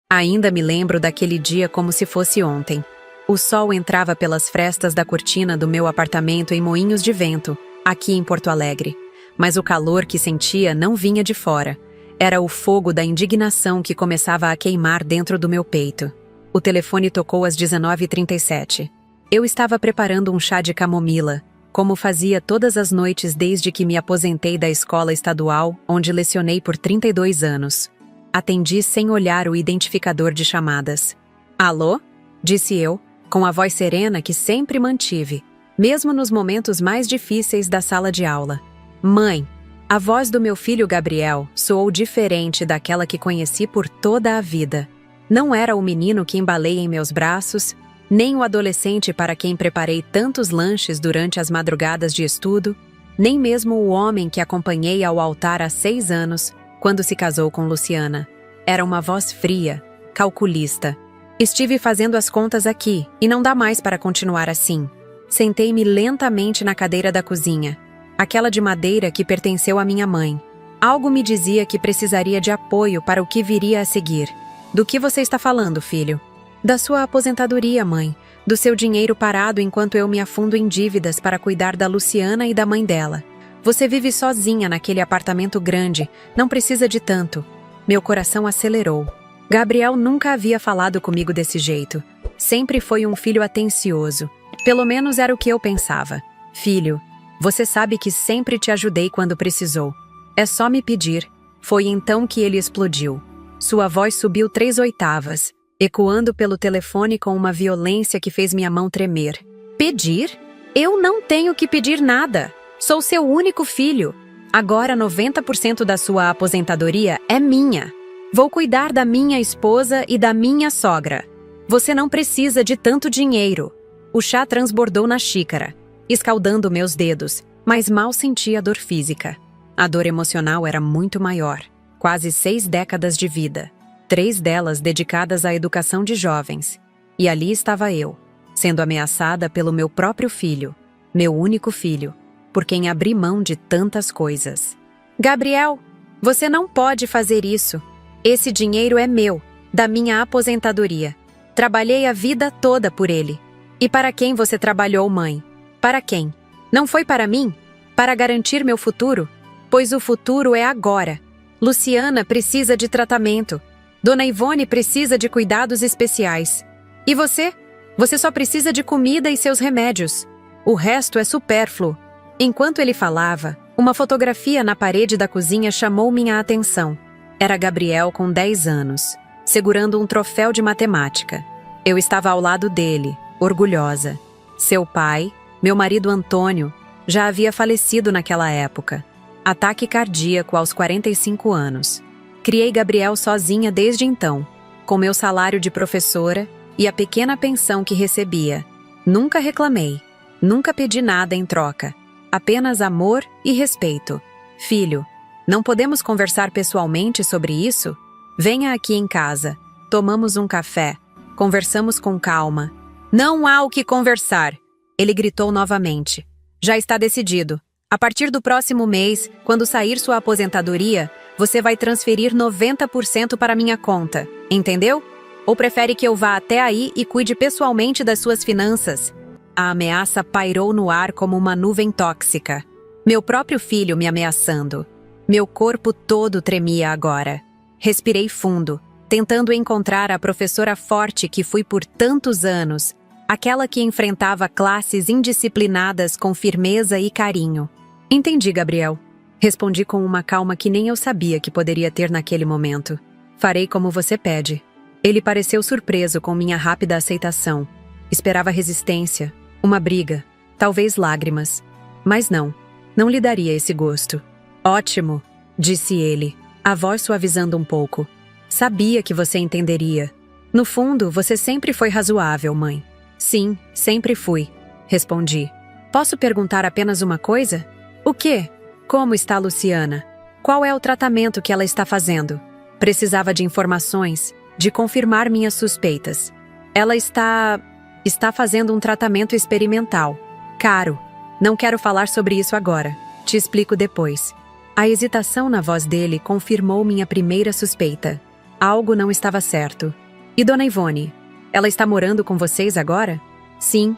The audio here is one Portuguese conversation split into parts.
Ainda me lembro daquele dia como se fosse ontem. O sol entrava pelas frestas da cortina do meu apartamento em Moinhos de Vento, aqui em Porto Alegre. Mas o calor que sentia não vinha de fora. Era o fogo da indignação que começava a queimar dentro do meu peito. O telefone tocou às 19h37. Eu estava preparando um chá de camomila, como fazia todas as noites desde que me aposentei da escola estadual, onde lecionei por 32 anos. Atendi sem olhar o identificador de chamadas. "Alô?", disse eu, com a voz serena que sempre mantive, mesmo nos momentos mais difíceis da sala de aula. "Mãe." A voz do meu filho Gabriel soou diferente daquela que conheci por toda a vida. Não era o menino que embalei em meus braços, nem o adolescente para quem preparei tantos lanches durante as madrugadas de estudo, nem mesmo o homem que acompanhei ao altar há 6 anos, quando se casou com Luciana. Era uma voz fria, calculista. "Estive fazendo as contas aqui, e não dá mais para continuar assim." Sentei-me lentamente na cadeira da cozinha, aquela de madeira que pertenceu à minha mãe. Algo me dizia que precisaria de apoio para o que viria a seguir. "Do que você está falando, filho?" "Da sua aposentadoria, mãe. Do seu dinheiro parado enquanto eu me afundo em dívidas para cuidar da Luciana e da mãe dela. Você vive sozinha naquele apartamento grande, não precisa de tanto." Meu coração acelerou. Gabriel nunca havia falado comigo desse jeito. Sempre foi um filho atencioso. Pelo menos era o que eu pensava. "Filho, você sabe que sempre te ajudei quando precisou. É só me pedir." Foi então que ele explodiu. Sua voz subiu 3 oitavas, ecoando pelo telefone com uma violência que fez minha mão tremer. "Pedir? Eu não tenho que pedir nada. Sou seu único filho. Agora 90% da sua aposentadoria é minha. Vou cuidar da minha esposa e da minha sogra. Você não precisa de tanto dinheiro." O chá transbordou na xícara, escaldando meus dedos, mas mal sentia dor física. A dor emocional era muito maior. Quase 6 décadas de vida, 3 delas dedicadas à educação de jovens. E ali estava eu, sendo ameaçada pelo meu próprio filho, meu único filho, por quem abri mão de tantas coisas. "Gabriel, você não pode fazer isso. Esse dinheiro é meu, da minha aposentadoria. Trabalhei a vida toda por ele." "E para quem você trabalhou, mãe? Para quem? Não foi para mim? Para garantir meu futuro? Pois o futuro é agora. Luciana precisa de tratamento. Dona Ivone precisa de cuidados especiais. E você? Você só precisa de comida e seus remédios. O resto é supérfluo." Enquanto ele falava, uma fotografia na parede da cozinha chamou minha atenção. Era Gabriel com 10 anos, segurando um troféu de matemática. Eu estava ao lado dele, orgulhosa. Seu pai, meu marido Antônio, já havia falecido naquela época. Ataque cardíaco aos 45 anos. Criei Gabriel sozinha desde então, com meu salário de professora e a pequena pensão que recebia. Nunca reclamei, nunca pedi nada em troca. Apenas amor e respeito. "Filho, não podemos conversar pessoalmente sobre isso? Venha aqui em casa. Tomamos um café. Conversamos com calma." "Não há o que conversar!" Ele gritou novamente. "Já está decidido. A partir do próximo mês, quando sair sua aposentadoria, você vai transferir 90% para minha conta. Entendeu? Ou prefere que eu vá até aí e cuide pessoalmente das suas finanças?" A ameaça pairou no ar como uma nuvem tóxica. Meu próprio filho me ameaçando. Meu corpo todo tremia agora. Respirei fundo, tentando encontrar a professora forte que fui por tantos anos, aquela que enfrentava classes indisciplinadas com firmeza e carinho. "Entendi, Gabriel." Respondi com uma calma que nem eu sabia que poderia ter naquele momento. "Farei como você pede." Ele pareceu surpreso com minha rápida aceitação. Esperava resistência, uma briga, talvez lágrimas. Mas não lhe daria esse gosto. "Ótimo", disse ele, a voz suavizando um pouco. "Sabia que você entenderia. No fundo, você sempre foi razoável, mãe." "Sim, sempre fui", respondi. "Posso perguntar apenas uma coisa?" "O quê?" "Como está a Luciana? Qual é o tratamento que ela está fazendo?" Precisava de informações, de confirmar minhas suspeitas. "Ela está fazendo um tratamento experimental. Caro. Não quero falar sobre isso agora. Te explico depois." A hesitação na voz dele confirmou minha primeira suspeita. Algo não estava certo. E Dona Ivone? Ela está morando com vocês agora? Sim,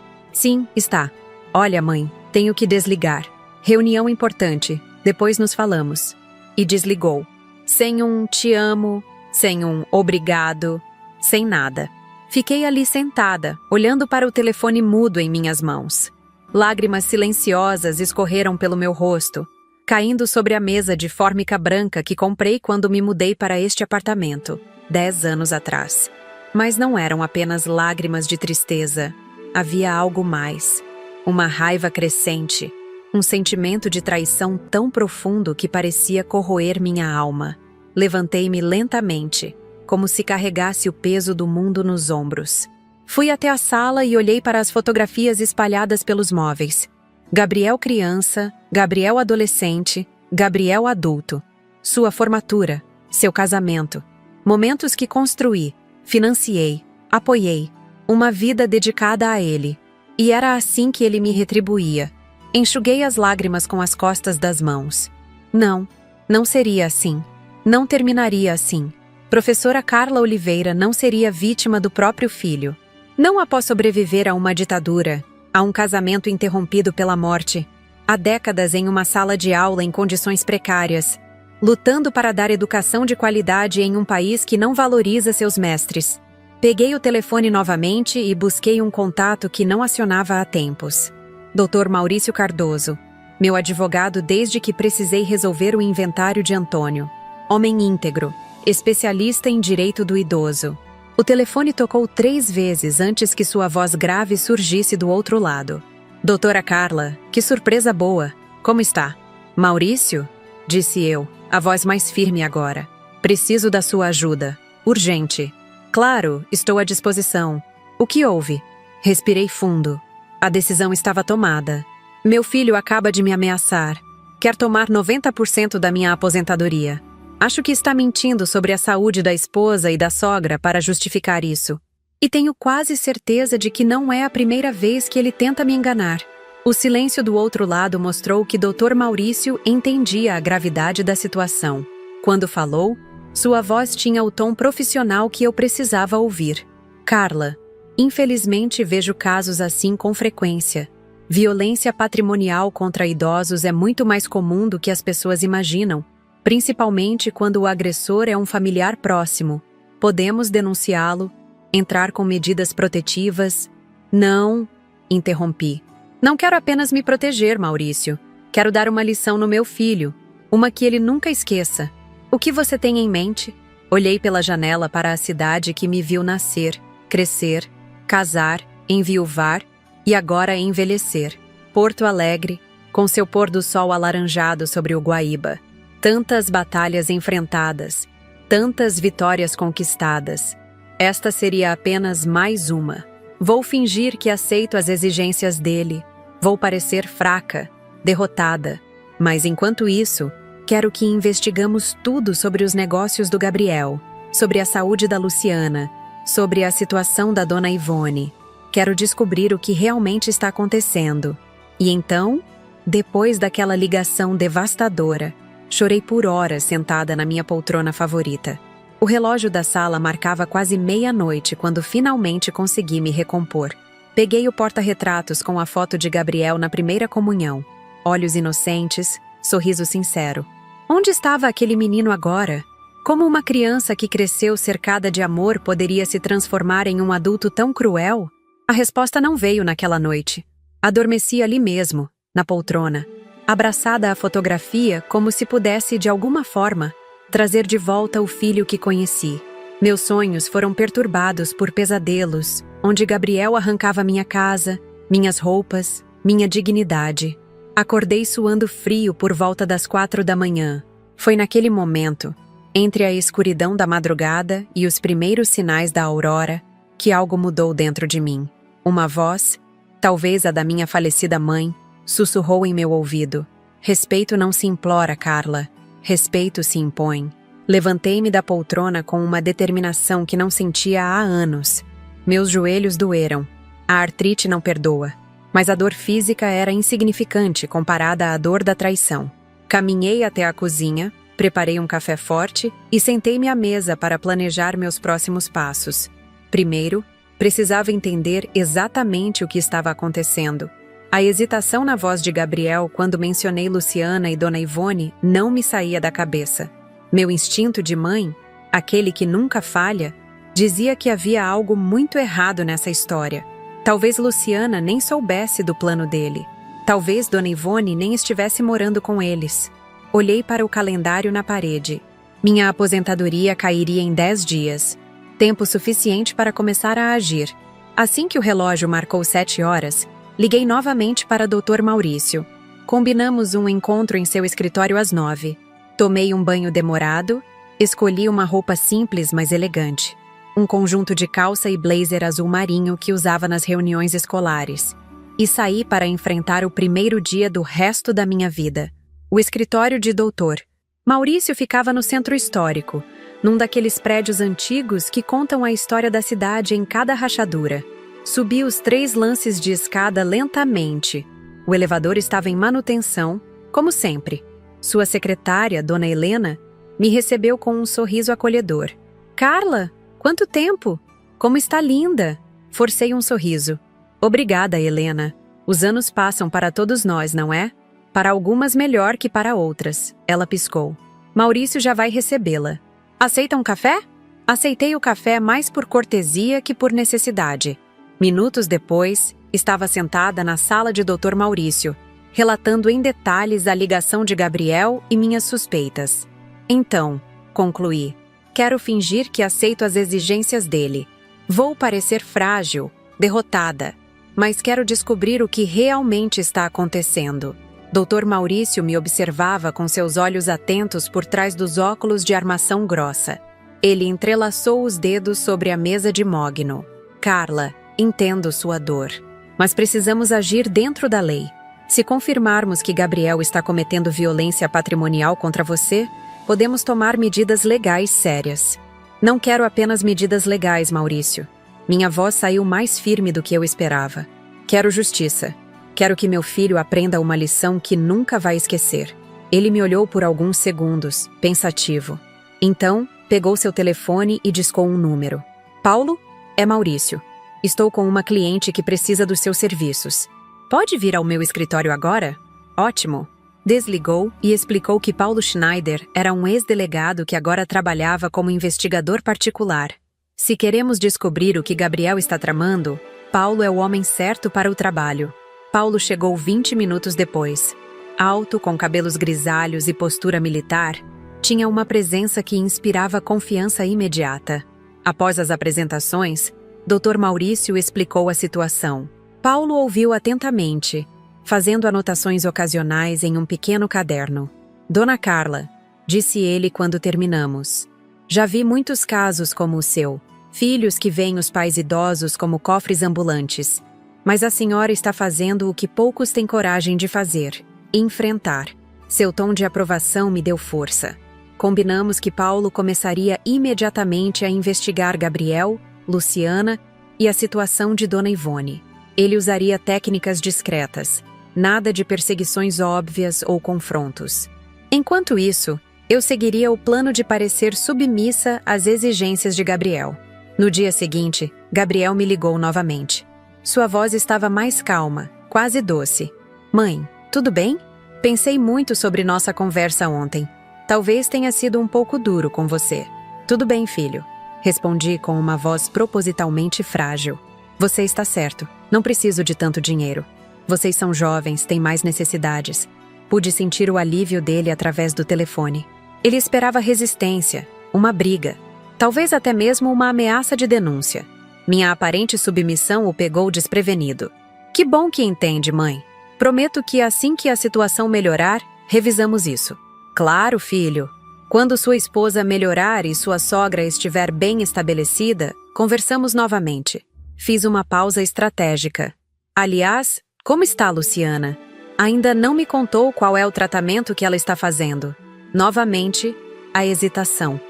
está. Olha, mãe, tenho que desligar. Reunião importante, depois nos falamos. E desligou. Sem um te amo, sem um obrigado, sem nada. Fiquei ali sentada, olhando para o telefone mudo em minhas mãos. Lágrimas silenciosas escorreram pelo meu rosto, caindo sobre a mesa de fórmica branca que comprei quando me mudei para este apartamento, 10 anos atrás. Mas não eram apenas lágrimas de tristeza. Havia algo mais. Uma raiva crescente. Um sentimento de traição tão profundo que parecia corroer minha alma. Levantei-me lentamente, como se carregasse o peso do mundo nos ombros. Fui até a sala e olhei para as fotografias espalhadas pelos móveis. Gabriel criança, Gabriel adolescente, Gabriel adulto. Sua formatura, seu casamento. Momentos que construí, financiei, apoiei. Uma vida dedicada a ele. E era assim que ele me retribuía. Enxuguei as lágrimas com as costas das mãos. Não seria assim. Não terminaria assim. Professora Carla Oliveira não seria vítima do próprio filho. Não após sobreviver a uma ditadura, a um casamento interrompido pela morte, há décadas em uma sala de aula em condições precárias, lutando para dar educação de qualidade em um país que não valoriza seus mestres. Peguei o telefone novamente e busquei um contato que não acionava há tempos. Dr. Maurício Cardoso, meu advogado desde que precisei resolver o inventário de Antônio. Homem íntegro, especialista em direito do idoso. O telefone tocou 3 vezes antes que sua voz grave surgisse do outro lado. Doutora Carla, que surpresa boa. Como está? Maurício? Disse eu, a voz mais firme agora. Preciso da sua ajuda. Urgente. Claro, estou à disposição. O que houve? Respirei fundo. A decisão estava tomada. Meu filho acaba de me ameaçar. Quer tomar 90% da minha aposentadoria. Acho que está mentindo sobre a saúde da esposa e da sogra para justificar isso. E tenho quase certeza de que não é a primeira vez que ele tenta me enganar. O silêncio do outro lado mostrou que Dr. Maurício entendia a gravidade da situação. Quando falou, sua voz tinha o tom profissional que eu precisava ouvir. Carla, infelizmente vejo casos assim com frequência. Violência patrimonial contra idosos é muito mais comum do que as pessoas imaginam. Principalmente quando o agressor é um familiar próximo. Podemos denunciá-lo, entrar com medidas protetivas. Não, interrompi. Não quero apenas me proteger, Maurício. Quero dar uma lição no meu filho, uma que ele nunca esqueça. O que você tem em mente? Olhei pela janela para a cidade que me viu nascer, crescer, casar, enviuvar e agora envelhecer. Porto Alegre, com seu pôr do sol alaranjado sobre o Guaíba. Tantas batalhas enfrentadas, tantas vitórias conquistadas. Esta seria apenas mais uma. Vou fingir que aceito as exigências dele. Vou parecer fraca, derrotada. Mas enquanto isso, quero que investigamos tudo sobre os negócios do Gabriel, sobre a saúde da Luciana, sobre a situação da Dona Ivone. Quero descobrir o que realmente está acontecendo. E então, depois daquela ligação devastadora, chorei por horas sentada na minha poltrona favorita. O relógio da sala marcava quase meia-noite quando finalmente consegui me recompor. Peguei o porta-retratos com a foto de Gabriel na primeira comunhão. Olhos inocentes, sorriso sincero. Onde estava aquele menino agora? Como uma criança que cresceu cercada de amor poderia se transformar em um adulto tão cruel? A resposta não veio naquela noite. Adormeci ali mesmo, na poltrona, abraçada à fotografia como se pudesse, de alguma forma, trazer de volta o filho que conheci. Meus sonhos foram perturbados por pesadelos, onde Gabriel arrancava minha casa, minhas roupas, minha dignidade. Acordei suando frio por volta das 4 da manhã. Foi naquele momento, entre a escuridão da madrugada e os primeiros sinais da aurora, que algo mudou dentro de mim. Uma voz, talvez a da minha falecida mãe, sussurrou em meu ouvido. Respeito não se implora, Carla. Respeito se impõe. Levantei-me da poltrona com uma determinação que não sentia há anos. Meus joelhos doeram. A artrite não perdoa. Mas a dor física era insignificante comparada à dor da traição. Caminhei até a cozinha, Preparei um café forte e sentei-me à mesa para planejar meus próximos passos. Primeiro, precisava entender exatamente o que estava acontecendo. A hesitação na voz de Gabriel quando mencionei Luciana e Dona Ivone não me saía da cabeça. Meu instinto de mãe, aquele que nunca falha, dizia que havia algo muito errado nessa história. Talvez Luciana nem soubesse do plano dele. Talvez Dona Ivone nem estivesse morando com eles. Olhei para o calendário na parede. Minha aposentadoria cairia em 10 dias. Tempo suficiente para começar a agir. Assim que o relógio marcou 7 horas, liguei novamente para Dr. Maurício. Combinamos um encontro em seu escritório às 9. Tomei um banho demorado, escolhi uma roupa simples, mas elegante. Um conjunto de calça e blazer azul marinho que usava nas reuniões escolares. E saí para enfrentar o primeiro dia do resto da minha vida. O escritório de Dr. Maurício ficava no centro histórico, num daqueles prédios antigos que contam a história da cidade em cada rachadura. Subi os 3 lances de escada lentamente. O elevador estava em manutenção, como sempre. Sua secretária, Dona Helena, me recebeu com um sorriso acolhedor. Carla, quanto tempo! Como está linda! Forcei um sorriso. Obrigada, Helena. Os anos passam para todos nós, não é? Para algumas melhor que para outras. Ela piscou. Maurício já vai recebê-la. Aceita um café? Aceitei o café mais por cortesia que por necessidade. Minutos depois, estava sentada na sala de Dr. Maurício, relatando em detalhes a ligação de Gabriel e minhas suspeitas. Então, concluí, quero fingir que aceito as exigências dele. Vou parecer frágil, derrotada, mas quero descobrir o que realmente está acontecendo. Dr. Maurício me observava com seus olhos atentos por trás dos óculos de armação grossa. Ele entrelaçou os dedos sobre a mesa de mogno. Carla, entendo sua dor, mas precisamos agir dentro da lei. Se confirmarmos que Gabriel está cometendo violência patrimonial contra você, podemos tomar medidas legais sérias. Não quero apenas medidas legais, Maurício. Minha voz saiu mais firme do que eu esperava. Quero justiça. Quero que meu filho aprenda uma lição que nunca vai esquecer. Ele me olhou por alguns segundos, pensativo. Então, pegou seu telefone e discou um número. Paulo? É Maurício. Estou com uma cliente que precisa dos seus serviços. Pode vir ao meu escritório agora? Ótimo. Desligou e explicou que Paulo Schneider era um ex-delegado que agora trabalhava como investigador particular. Se queremos descobrir o que Gabriel está tramando, Paulo é o homem certo para o trabalho. Paulo chegou 20 minutos depois. Alto, com cabelos grisalhos e postura militar, tinha uma presença que inspirava confiança imediata. Após as apresentações, Dr. Maurício explicou a situação. Paulo ouviu atentamente, fazendo anotações ocasionais em um pequeno caderno. Dona Carla, disse ele quando terminamos. Já vi muitos casos como o seu. Filhos que veem os pais idosos como cofres ambulantes. Mas a senhora está fazendo o que poucos têm coragem de fazer, enfrentar. Seu tom de aprovação me deu força. Combinamos que Paulo começaria imediatamente a investigar Gabriel, Luciana e a situação de Dona Ivone. Ele usaria técnicas discretas, nada de perseguições óbvias ou confrontos. Enquanto isso, eu seguiria o plano de parecer submissa às exigências de Gabriel. No dia seguinte, Gabriel me ligou novamente. Sua voz estava mais calma, quase doce. Mãe, tudo bem? Pensei muito sobre nossa conversa ontem. Talvez tenha sido um pouco duro com você. Tudo bem, filho. Respondi com uma voz propositalmente frágil. Você está certo. Não preciso de tanto dinheiro. Vocês são jovens, têm mais necessidades. Pude sentir o alívio dele através do telefone. Ele esperava resistência, uma briga. Talvez até mesmo uma ameaça de denúncia. Minha aparente submissão o pegou desprevenido. Que bom que entende, mãe. Prometo que assim que a situação melhorar, revisamos isso. Claro, filho. Quando sua esposa melhorar e sua sogra estiver bem estabelecida, conversamos novamente. Fiz uma pausa estratégica. Aliás, como está, Luciana? Ainda não me contou qual é o tratamento que ela está fazendo. Novamente, a hesitação.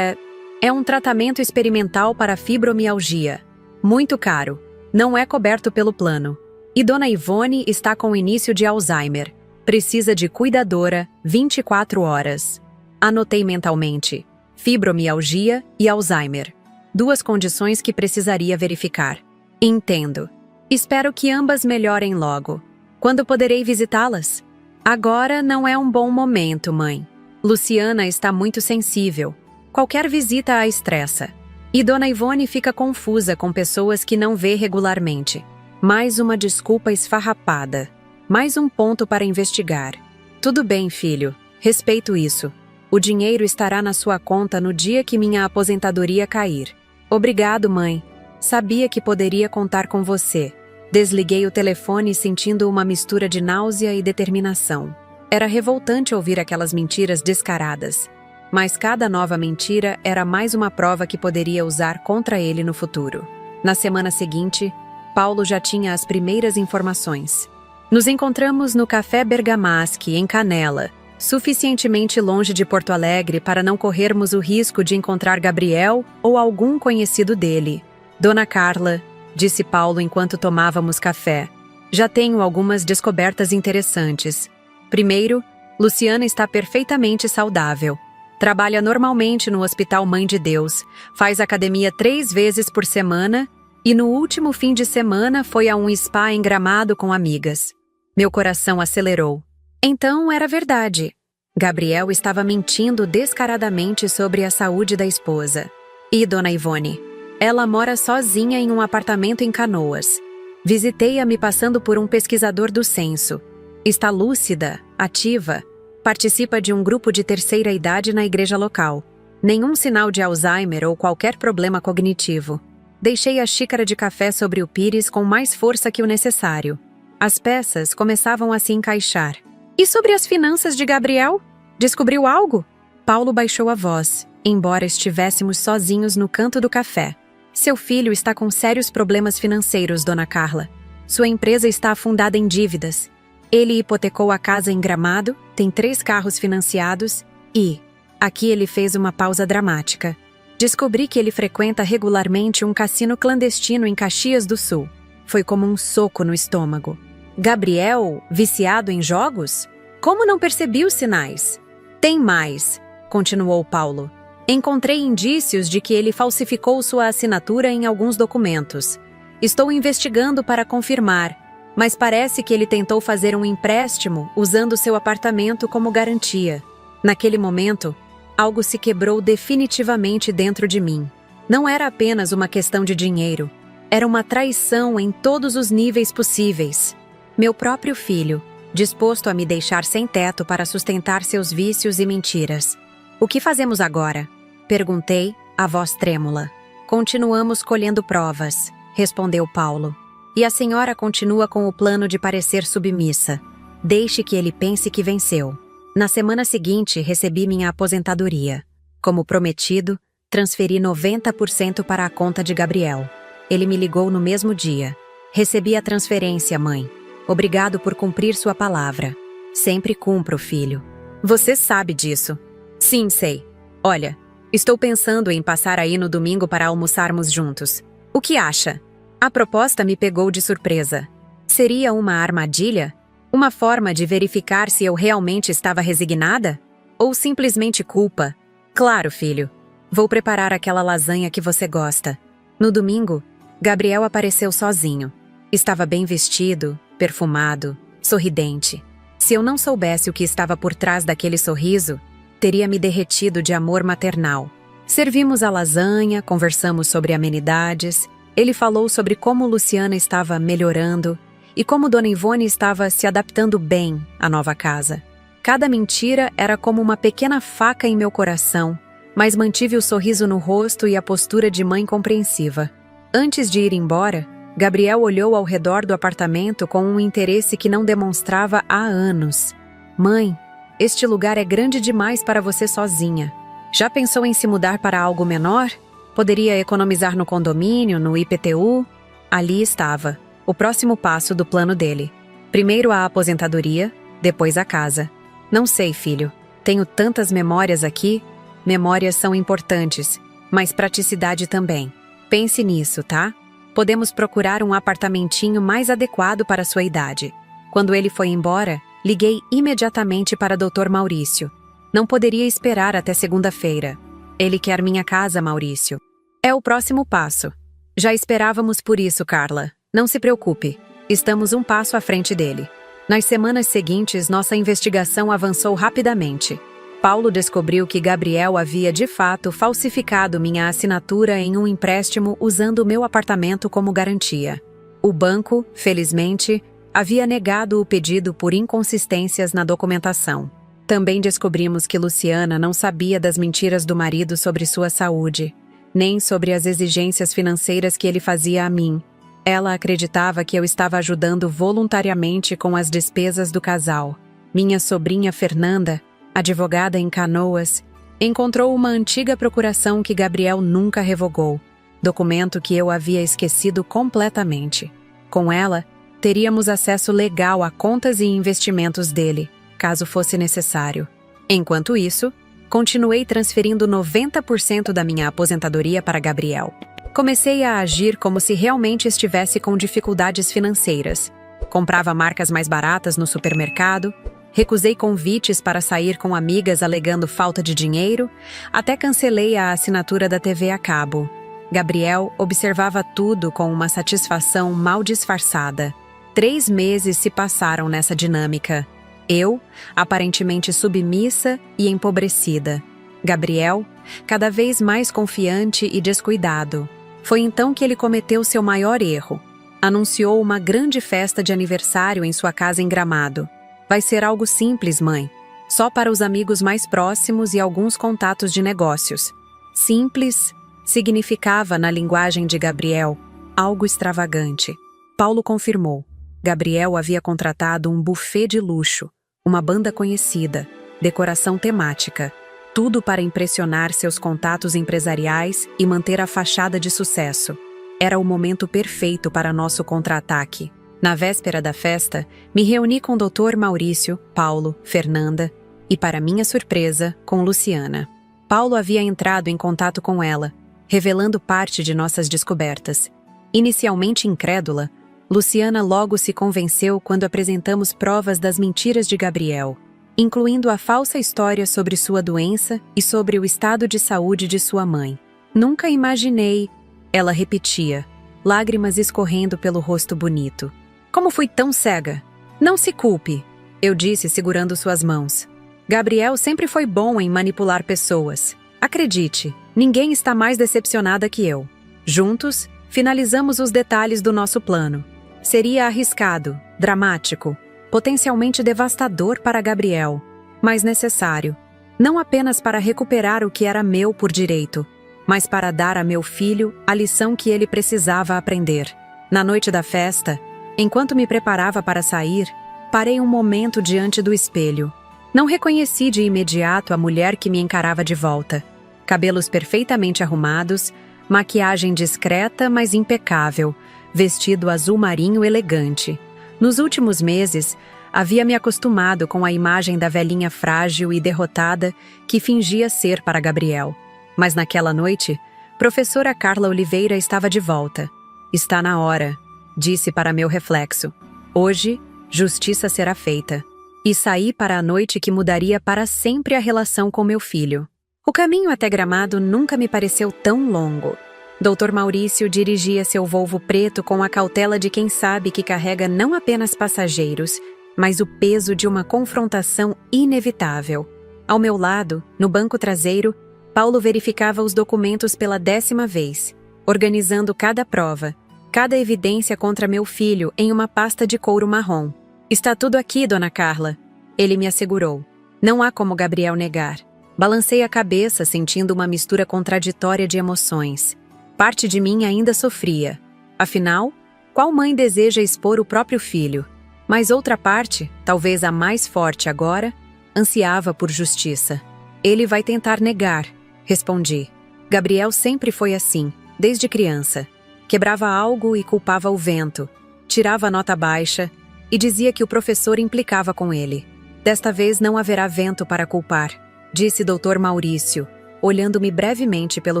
É um tratamento experimental para fibromialgia. Muito caro. Não é coberto pelo plano. E Dona Ivone está com início de Alzheimer. Precisa de cuidadora 24 horas. Anotei mentalmente: fibromialgia e Alzheimer. 2 condições que precisaria verificar. Entendo. Espero que ambas melhorem logo. Quando poderei visitá-las? Agora não é um bom momento, mãe. Luciana está muito sensível. Qualquer visita a estressa. E Dona Ivone fica confusa com pessoas que não vê regularmente. Mais uma desculpa esfarrapada. Mais um ponto para investigar. Tudo bem, filho. Respeito isso. O dinheiro estará na sua conta no dia que minha aposentadoria cair. Obrigado, mãe. Sabia que poderia contar com você. Desliguei o telefone sentindo uma mistura de náusea e determinação. Era revoltante ouvir aquelas mentiras descaradas. Mas cada nova mentira era mais uma prova que poderia usar contra ele no futuro. Na semana seguinte, Paulo já tinha as primeiras informações. Nos encontramos no Café Bergamaschi, em Canela, suficientemente longe de Porto Alegre para não corrermos o risco de encontrar Gabriel ou algum conhecido dele. Dona Carla, disse Paulo enquanto tomávamos café, já tenho algumas descobertas interessantes. Primeiro, Luciana está perfeitamente saudável. Trabalha normalmente no Hospital Mãe de Deus, faz academia 3 vezes por semana e no último fim de semana foi a um spa em Gramado com amigas. Meu coração acelerou. Então era verdade. Gabriel estava mentindo descaradamente sobre a saúde da esposa. E Dona Ivone? Ela mora sozinha em um apartamento em Canoas. Visitei-a me passando por um pesquisador do censo. Está lúcida, ativa, participa de um grupo de terceira idade na igreja local. Nenhum sinal de Alzheimer ou qualquer problema cognitivo. Deixei a xícara de café sobre o pires com mais força que o necessário. As peças começavam a se encaixar. E sobre as finanças de Gabriel? Descobriu algo? Paulo baixou a voz, embora estivéssemos sozinhos no canto do café. Seu filho está com sérios problemas financeiros, Dona Carla. Sua empresa está afundada em dívidas. Ele hipotecou a casa em Gramado, tem 3 carros financiados e... Aqui ele fez uma pausa dramática. Descobri que ele frequenta regularmente um cassino clandestino em Caxias do Sul. Foi como um soco no estômago. Gabriel, viciado em jogos? Como não percebi os sinais? Tem mais, continuou Paulo. Encontrei indícios de que ele falsificou sua assinatura em alguns documentos. Estou investigando para confirmar, mas parece que ele tentou fazer um empréstimo usando seu apartamento como garantia. Naquele momento, algo se quebrou definitivamente dentro de mim. Não era apenas uma questão de dinheiro. Era uma traição em todos os níveis possíveis. Meu próprio filho, disposto a me deixar sem teto para sustentar seus vícios e mentiras. O que fazemos agora? Perguntei, a voz trêmula. Continuamos colhendo provas, respondeu Paulo. E a senhora continua com o plano de parecer submissa. Deixe que ele pense que venceu. Na semana seguinte, recebi minha aposentadoria. Como prometido, transferi 90% para a conta de Gabriel. Ele me ligou no mesmo dia. Recebi a transferência, mãe. Obrigado por cumprir sua palavra. Sempre cumpro, filho. Você sabe disso. Sim, sei. Olha, estou pensando em passar aí no domingo para almoçarmos juntos. O que acha? A proposta me pegou de surpresa. Seria uma armadilha? Uma forma de verificar se eu realmente estava resignada? Ou simplesmente culpa? Claro, filho. Vou preparar aquela lasanha que você gosta. No domingo, Gabriel apareceu sozinho. Estava bem vestido, perfumado, sorridente. Se eu não soubesse o que estava por trás daquele sorriso, teria me derretido de amor maternal. Servimos a lasanha, conversamos sobre amenidades. Ele falou sobre como Luciana estava melhorando e como Dona Ivone estava se adaptando bem à nova casa. Cada mentira era como uma pequena faca em meu coração, mas mantive o sorriso no rosto e a postura de mãe compreensiva. Antes de ir embora, Gabriel olhou ao redor do apartamento com um interesse que não demonstrava há anos. Mãe, este lugar é grande demais para você sozinha. Já pensou em se mudar para algo menor? Poderia economizar no condomínio, no IPTU? Ali estava, o próximo passo do plano dele. Primeiro a aposentadoria, depois a casa. Não sei, filho. Tenho tantas memórias aqui. Memórias são importantes, mas praticidade também. Pense nisso, tá? Podemos procurar um apartamentinho mais adequado para sua idade. Quando ele foi embora, liguei imediatamente para Dr. Maurício. Não poderia esperar até segunda-feira. Ele quer minha casa, Maurício. É o próximo passo. Já esperávamos por isso, Carla. Não se preocupe. Estamos um passo à frente dele. Nas semanas seguintes, nossa investigação avançou rapidamente. Paulo descobriu que Gabriel havia, de fato, falsificado minha assinatura em um empréstimo usando meu apartamento como garantia. O banco, felizmente, havia negado o pedido por inconsistências na documentação. Também descobrimos que Luciana não sabia das mentiras do marido sobre sua saúde, nem sobre as exigências financeiras que ele fazia a mim. Ela acreditava que eu estava ajudando voluntariamente com as despesas do casal. Minha sobrinha Fernanda, advogada em Canoas, encontrou uma antiga procuração que Gabriel nunca revogou, documento que eu havia esquecido completamente. Com ela, teríamos acesso legal a contas e investimentos dele, caso fosse necessário. Enquanto isso, continuei transferindo 90% da minha aposentadoria para Gabriel. Comecei a agir como se realmente estivesse com dificuldades financeiras. Comprava marcas mais baratas no supermercado, recusei convites para sair com amigas alegando falta de dinheiro, até cancelei a assinatura da TV a cabo. Gabriel observava tudo com uma satisfação mal disfarçada. 3 meses se passaram nessa dinâmica. Eu, aparentemente submissa e empobrecida. Gabriel, cada vez mais confiante e descuidado. Foi então que ele cometeu seu maior erro. Anunciou uma grande festa de aniversário em sua casa em Gramado. Vai ser algo simples, mãe. Só para os amigos mais próximos e alguns contatos de negócios. Simples significava, na linguagem de Gabriel, algo extravagante. Paulo confirmou. Gabriel havia contratado um buffet de luxo, uma banda conhecida, decoração temática, tudo para impressionar seus contatos empresariais e manter a fachada de sucesso. Era o momento perfeito para nosso contra-ataque. Na véspera da festa, me reuni com o Dr. Maurício, Paulo, Fernanda e, para minha surpresa, com Luciana. Paulo havia entrado em contato com ela, revelando parte de nossas descobertas. Inicialmente incrédula, Luciana logo se convenceu quando apresentamos provas das mentiras de Gabriel, incluindo a falsa história sobre sua doença e sobre o estado de saúde de sua mãe. Nunca imaginei, ela repetia, lágrimas escorrendo pelo rosto bonito. Como fui tão cega? Não se culpe, eu disse segurando suas mãos. Gabriel sempre foi bom em manipular pessoas. Acredite, ninguém está mais decepcionada que eu. Juntos, finalizamos os detalhes do nosso plano. Seria arriscado, dramático, potencialmente devastador para Gabriel, mas necessário, não apenas para recuperar o que era meu por direito, mas para dar a meu filho a lição que ele precisava aprender. Na noite da festa, enquanto me preparava para sair, parei um momento diante do espelho. Não reconheci de imediato a mulher que me encarava de volta. Cabelos perfeitamente arrumados, maquiagem discreta, mas impecável, vestido azul marinho elegante. Nos últimos meses, havia me acostumado com a imagem da velhinha frágil e derrotada que fingia ser para Gabriel. Mas naquela noite, professora Carla Oliveira estava de volta. Está na hora, disse para meu reflexo. Hoje, justiça será feita. E saí para a noite que mudaria para sempre a relação com meu filho. O caminho até Gramado nunca me pareceu tão longo. Dr. Maurício dirigia seu Volvo preto com a cautela de quem sabe que carrega não apenas passageiros, mas o peso de uma confrontação inevitável. Ao meu lado, no banco traseiro, Paulo verificava os documentos pela 10ª vez, organizando cada prova, cada evidência contra meu filho em uma pasta de couro marrom. Está tudo aqui, dona Carla, ele me assegurou. Não há como Gabriel negar. Balancei a cabeça, sentindo uma mistura contraditória de emoções. Parte de mim ainda sofria. Afinal, qual mãe deseja expor o próprio filho? Mas outra parte, talvez a mais forte agora, ansiava por justiça. Ele vai tentar negar, respondi. Gabriel sempre foi assim, desde criança. Quebrava algo e culpava o vento, tirava a nota baixa e dizia que o professor implicava com ele. Desta vez não haverá vento para culpar, disse Dr. Maurício, olhando-me brevemente pelo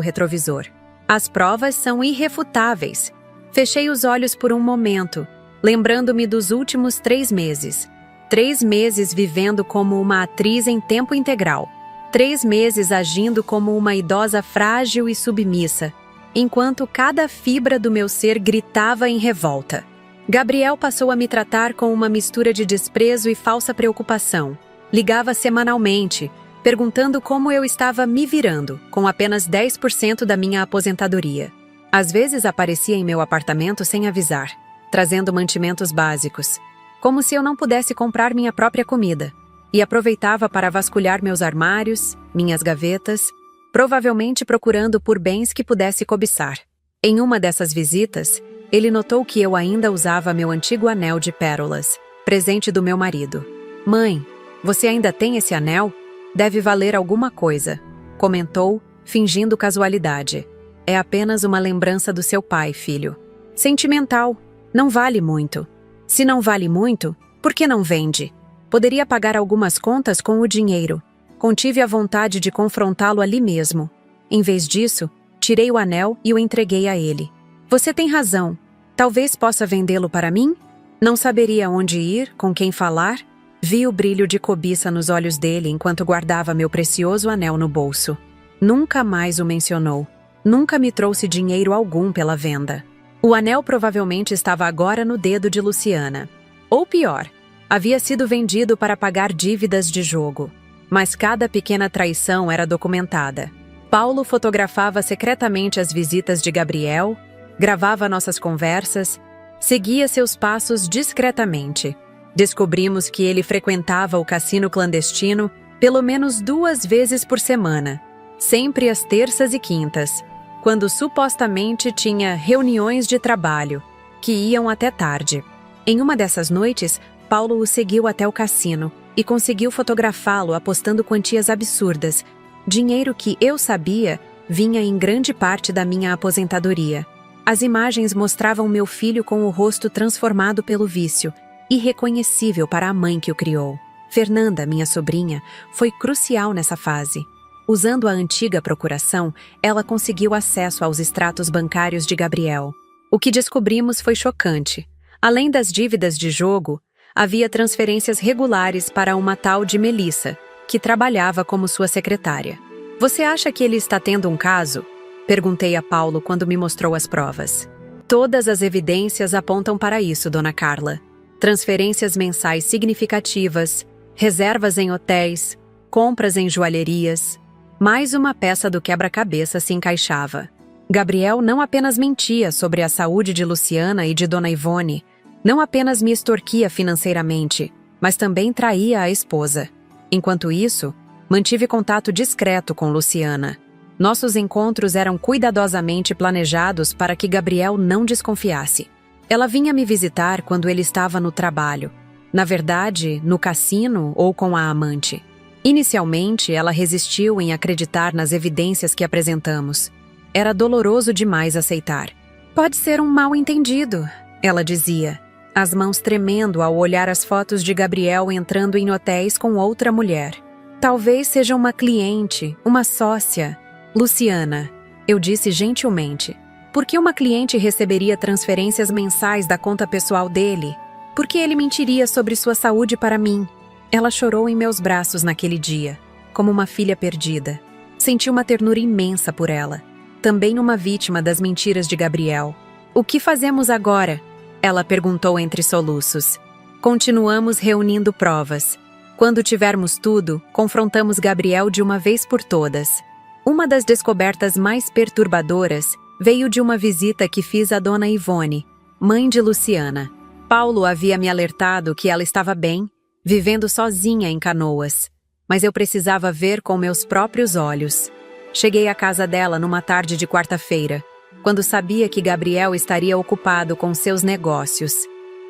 retrovisor. As provas são irrefutáveis. Fechei os olhos por um momento, lembrando-me dos últimos 3 meses. 3 meses vivendo como uma atriz em tempo integral. 3 meses agindo como uma idosa frágil e submissa, enquanto cada fibra do meu ser gritava em revolta. Gabriel passou a me tratar com uma mistura de desprezo e falsa preocupação. Ligava semanalmente, perguntando como eu estava me virando, com apenas 10% da minha aposentadoria. Às vezes aparecia em meu apartamento sem avisar, trazendo mantimentos básicos, como se eu não pudesse comprar minha própria comida, e aproveitava para vasculhar meus armários, minhas gavetas, provavelmente procurando por bens que pudesse cobiçar. Em uma dessas visitas, ele notou que eu ainda usava meu antigo anel de pérolas, presente do meu marido. "Mãe, você ainda tem esse anel? Deve valer alguma coisa", comentou, fingindo casualidade. "É apenas uma lembrança do seu pai, filho. Sentimental, não vale muito. Se não vale muito, por que não vende? Poderia pagar algumas contas com o dinheiro." Contive a vontade de confrontá-lo ali mesmo. Em vez disso, tirei o anel e o entreguei a ele. "Você tem razão. Talvez possa vendê-lo para mim?" Não saberia onde ir, com quem falar. Vi o brilho de cobiça nos olhos dele enquanto guardava meu precioso anel no bolso. Nunca mais o mencionou. Nunca me trouxe dinheiro algum pela venda. O anel provavelmente estava agora no dedo de Luciana. Ou pior, havia sido vendido para pagar dívidas de jogo. Mas cada pequena traição era documentada. Paulo fotografava secretamente as visitas de Gabriel, gravava nossas conversas, seguia seus passos discretamente. Descobrimos que ele frequentava o cassino clandestino pelo menos 2 vezes por semana, sempre às terças e quintas, quando supostamente tinha reuniões de trabalho, que iam até tarde. Em uma dessas noites, Paulo o seguiu até o cassino e conseguiu fotografá-lo apostando quantias absurdas, dinheiro que, eu sabia, vinha em grande parte da minha aposentadoria. As imagens mostravam meu filho com o rosto transformado pelo vício, irreconhecível para a mãe que o criou. Fernanda, minha sobrinha, foi crucial nessa fase. Usando a antiga procuração, ela conseguiu acesso aos extratos bancários de Gabriel. O que descobrimos foi chocante. Além das dívidas de jogo, havia transferências regulares para uma tal de Melissa, que trabalhava como sua secretária. "Você acha que ele está tendo um caso?" Perguntei a Paulo quando me mostrou as provas. "Todas as evidências apontam para isso, Dona Carla. Transferências mensais significativas, reservas em hotéis, compras em joalherias. Mais uma peça do quebra-cabeça se encaixava. Gabriel não apenas mentia sobre a saúde de Luciana e de Dona Ivone, não apenas me extorquia financeiramente, mas também traía a esposa. Enquanto isso, mantive contato discreto com Luciana. Nossos encontros eram cuidadosamente planejados para que Gabriel não desconfiasse. Ela vinha me visitar quando ele estava no trabalho. Na verdade, no cassino ou com a amante. Inicialmente, ela resistiu em acreditar nas evidências que apresentamos. Era doloroso demais aceitar. "Pode ser um mal-entendido", ela dizia, as mãos tremendo ao olhar as fotos de Gabriel entrando em hotéis com outra mulher. "Talvez seja uma cliente, uma sócia." "Luciana", eu disse gentilmente. "Por que uma cliente receberia transferências mensais da conta pessoal dele? Por que ele mentiria sobre sua saúde para mim?" Ela chorou em meus braços naquele dia, como uma filha perdida. Senti uma ternura imensa por ela. Também uma vítima das mentiras de Gabriel. "O que fazemos agora?" ela perguntou entre soluços. "Continuamos reunindo provas. Quando tivermos tudo, confrontamos Gabriel de uma vez por todas." Uma das descobertas mais perturbadoras veio de uma visita que fiz à Dona Ivone, mãe de Luciana. Paulo havia me alertado que ela estava bem, vivendo sozinha em Canoas, mas eu precisava ver com meus próprios olhos. Cheguei à casa dela numa tarde de quarta-feira, quando sabia que Gabriel estaria ocupado com seus negócios.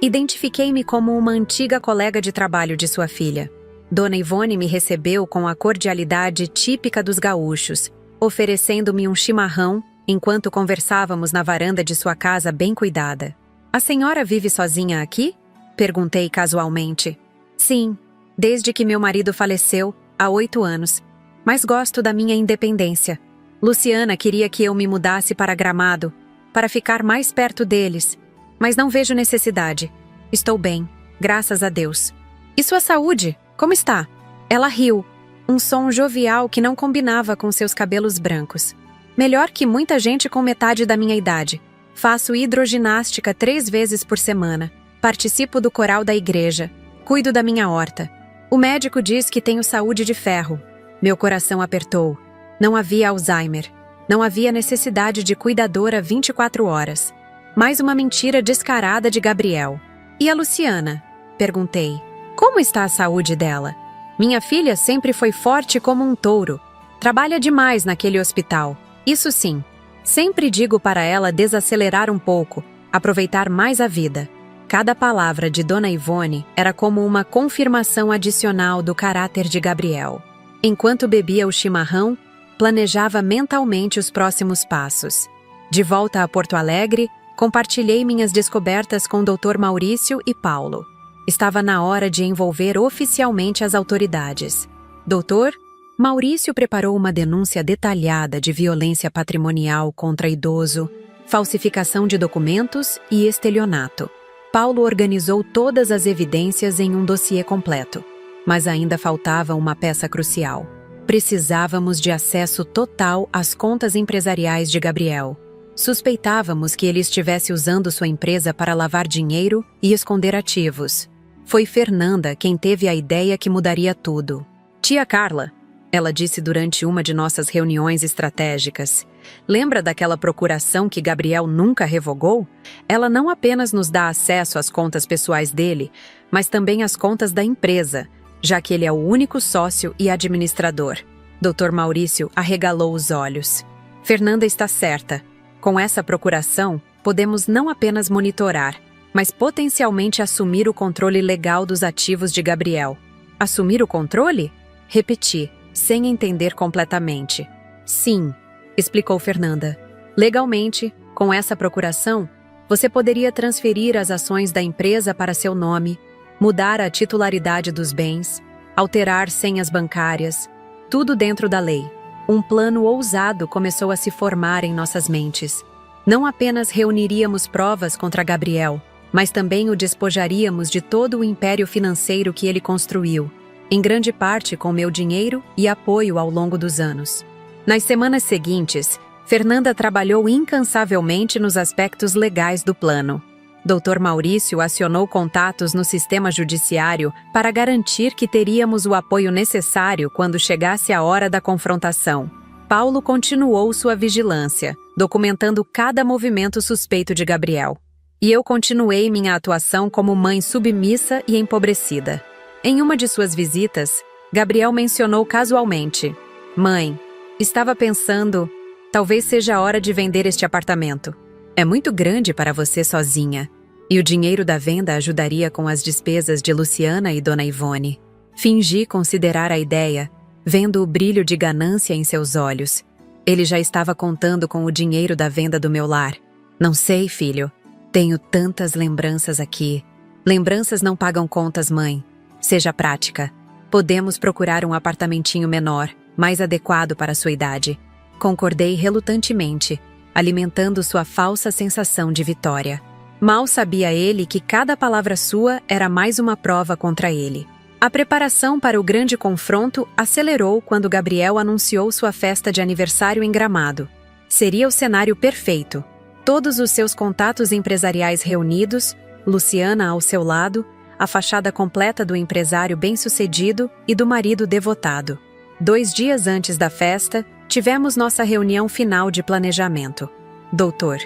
Identifiquei-me como uma antiga colega de trabalho de sua filha. Dona Ivone me recebeu com a cordialidade típica dos gaúchos, oferecendo-me um chimarrão enquanto conversávamos na varanda de sua casa bem cuidada. "A senhora vive sozinha aqui?" perguntei casualmente. "Sim, desde que meu marido faleceu, há 8 anos. Mas gosto da minha independência. Luciana queria que eu me mudasse para Gramado, para ficar mais perto deles, mas não vejo necessidade. Estou bem, graças a Deus." "E sua saúde? Como está?" Ela riu. um som jovial que não combinava com seus cabelos brancos. Melhor que muita gente com metade da minha idade. Faço hidroginástica 3 vezes por semana. Participo do coral da igreja. Cuido da minha horta. O médico diz que tenho saúde de ferro. Meu coração apertou. Não havia Alzheimer. Não havia necessidade de cuidadora 24 horas. Mais uma mentira descarada de Gabriel. E a Luciana? Perguntei. Como está a saúde dela? Minha filha sempre foi forte como um touro. Trabalha demais naquele hospital. Isso sim. Sempre digo para ela desacelerar um pouco, aproveitar mais a vida. Cada palavra de Dona Ivone era como uma confirmação adicional do caráter de Gabriel. Enquanto bebia o chimarrão, planejava mentalmente os próximos passos. De volta a Porto Alegre, compartilhei minhas descobertas com o Dr. Maurício e Paulo. Estava na hora de envolver oficialmente as autoridades. Doutor, Maurício preparou uma denúncia detalhada de violência patrimonial contra idoso, falsificação de documentos e estelionato. Paulo organizou todas as evidências em um dossiê completo, mas ainda faltava uma peça crucial. Precisávamos de acesso total às contas empresariais de Gabriel. Suspeitávamos que ele estivesse usando sua empresa para lavar dinheiro e esconder ativos. Foi Fernanda quem teve a ideia que mudaria tudo. Tia Carla, ela disse durante uma de nossas reuniões estratégicas. Lembra daquela procuração que Gabriel nunca revogou? Ela não apenas nos dá acesso às contas pessoais dele, mas também às contas da empresa, já que ele é o único sócio e administrador. Dr. Maurício arregalou os olhos. Fernanda está certa. Com essa procuração, podemos não apenas monitorar, mas potencialmente assumir o controle legal dos ativos de Gabriel. Assumir o controle? Repeti, sem entender completamente. Sim, explicou Fernanda. Legalmente, com essa procuração, você poderia transferir as ações da empresa para seu nome, mudar a titularidade dos bens, alterar senhas bancárias, tudo dentro da lei. Um plano ousado começou a se formar em nossas mentes. Não apenas reuniríamos provas contra Gabriel, mas também o despojaríamos de todo o império financeiro que ele construiu, em grande parte com meu dinheiro e apoio ao longo dos anos. Nas semanas seguintes, Fernanda trabalhou incansavelmente nos aspectos legais do plano. Dr. Maurício acionou contatos no sistema judiciário para garantir que teríamos o apoio necessário quando chegasse a hora da confrontação. Paulo continuou sua vigilância, documentando cada movimento suspeito de Gabriel. E eu continuei minha atuação como mãe submissa e empobrecida. Em uma de suas visitas, Gabriel mencionou casualmente: Mãe, estava pensando, talvez seja a hora de vender este apartamento. É muito grande para você sozinha. E o dinheiro da venda ajudaria com as despesas de Luciana e Dona Ivone. Fingi considerar a ideia, vendo o brilho de ganância em seus olhos. Ele já estava contando com o dinheiro da venda do meu lar. Não sei, filho. Tenho tantas lembranças aqui. Lembranças não pagam contas, mãe. Seja prática. Podemos procurar um apartamentinho menor, mais adequado para sua idade. Concordei relutantemente, alimentando sua falsa sensação de vitória. Mal sabia ele que cada palavra sua era mais uma prova contra ele. A preparação para o grande confronto acelerou quando Gabriel anunciou sua festa de aniversário em Gramado. Seria o cenário perfeito. Todos os seus contatos empresariais reunidos, Luciana ao seu lado, a fachada completa do empresário bem-sucedido e do marido devotado. 2 dias antes da festa, tivemos nossa reunião final de planejamento. Doutor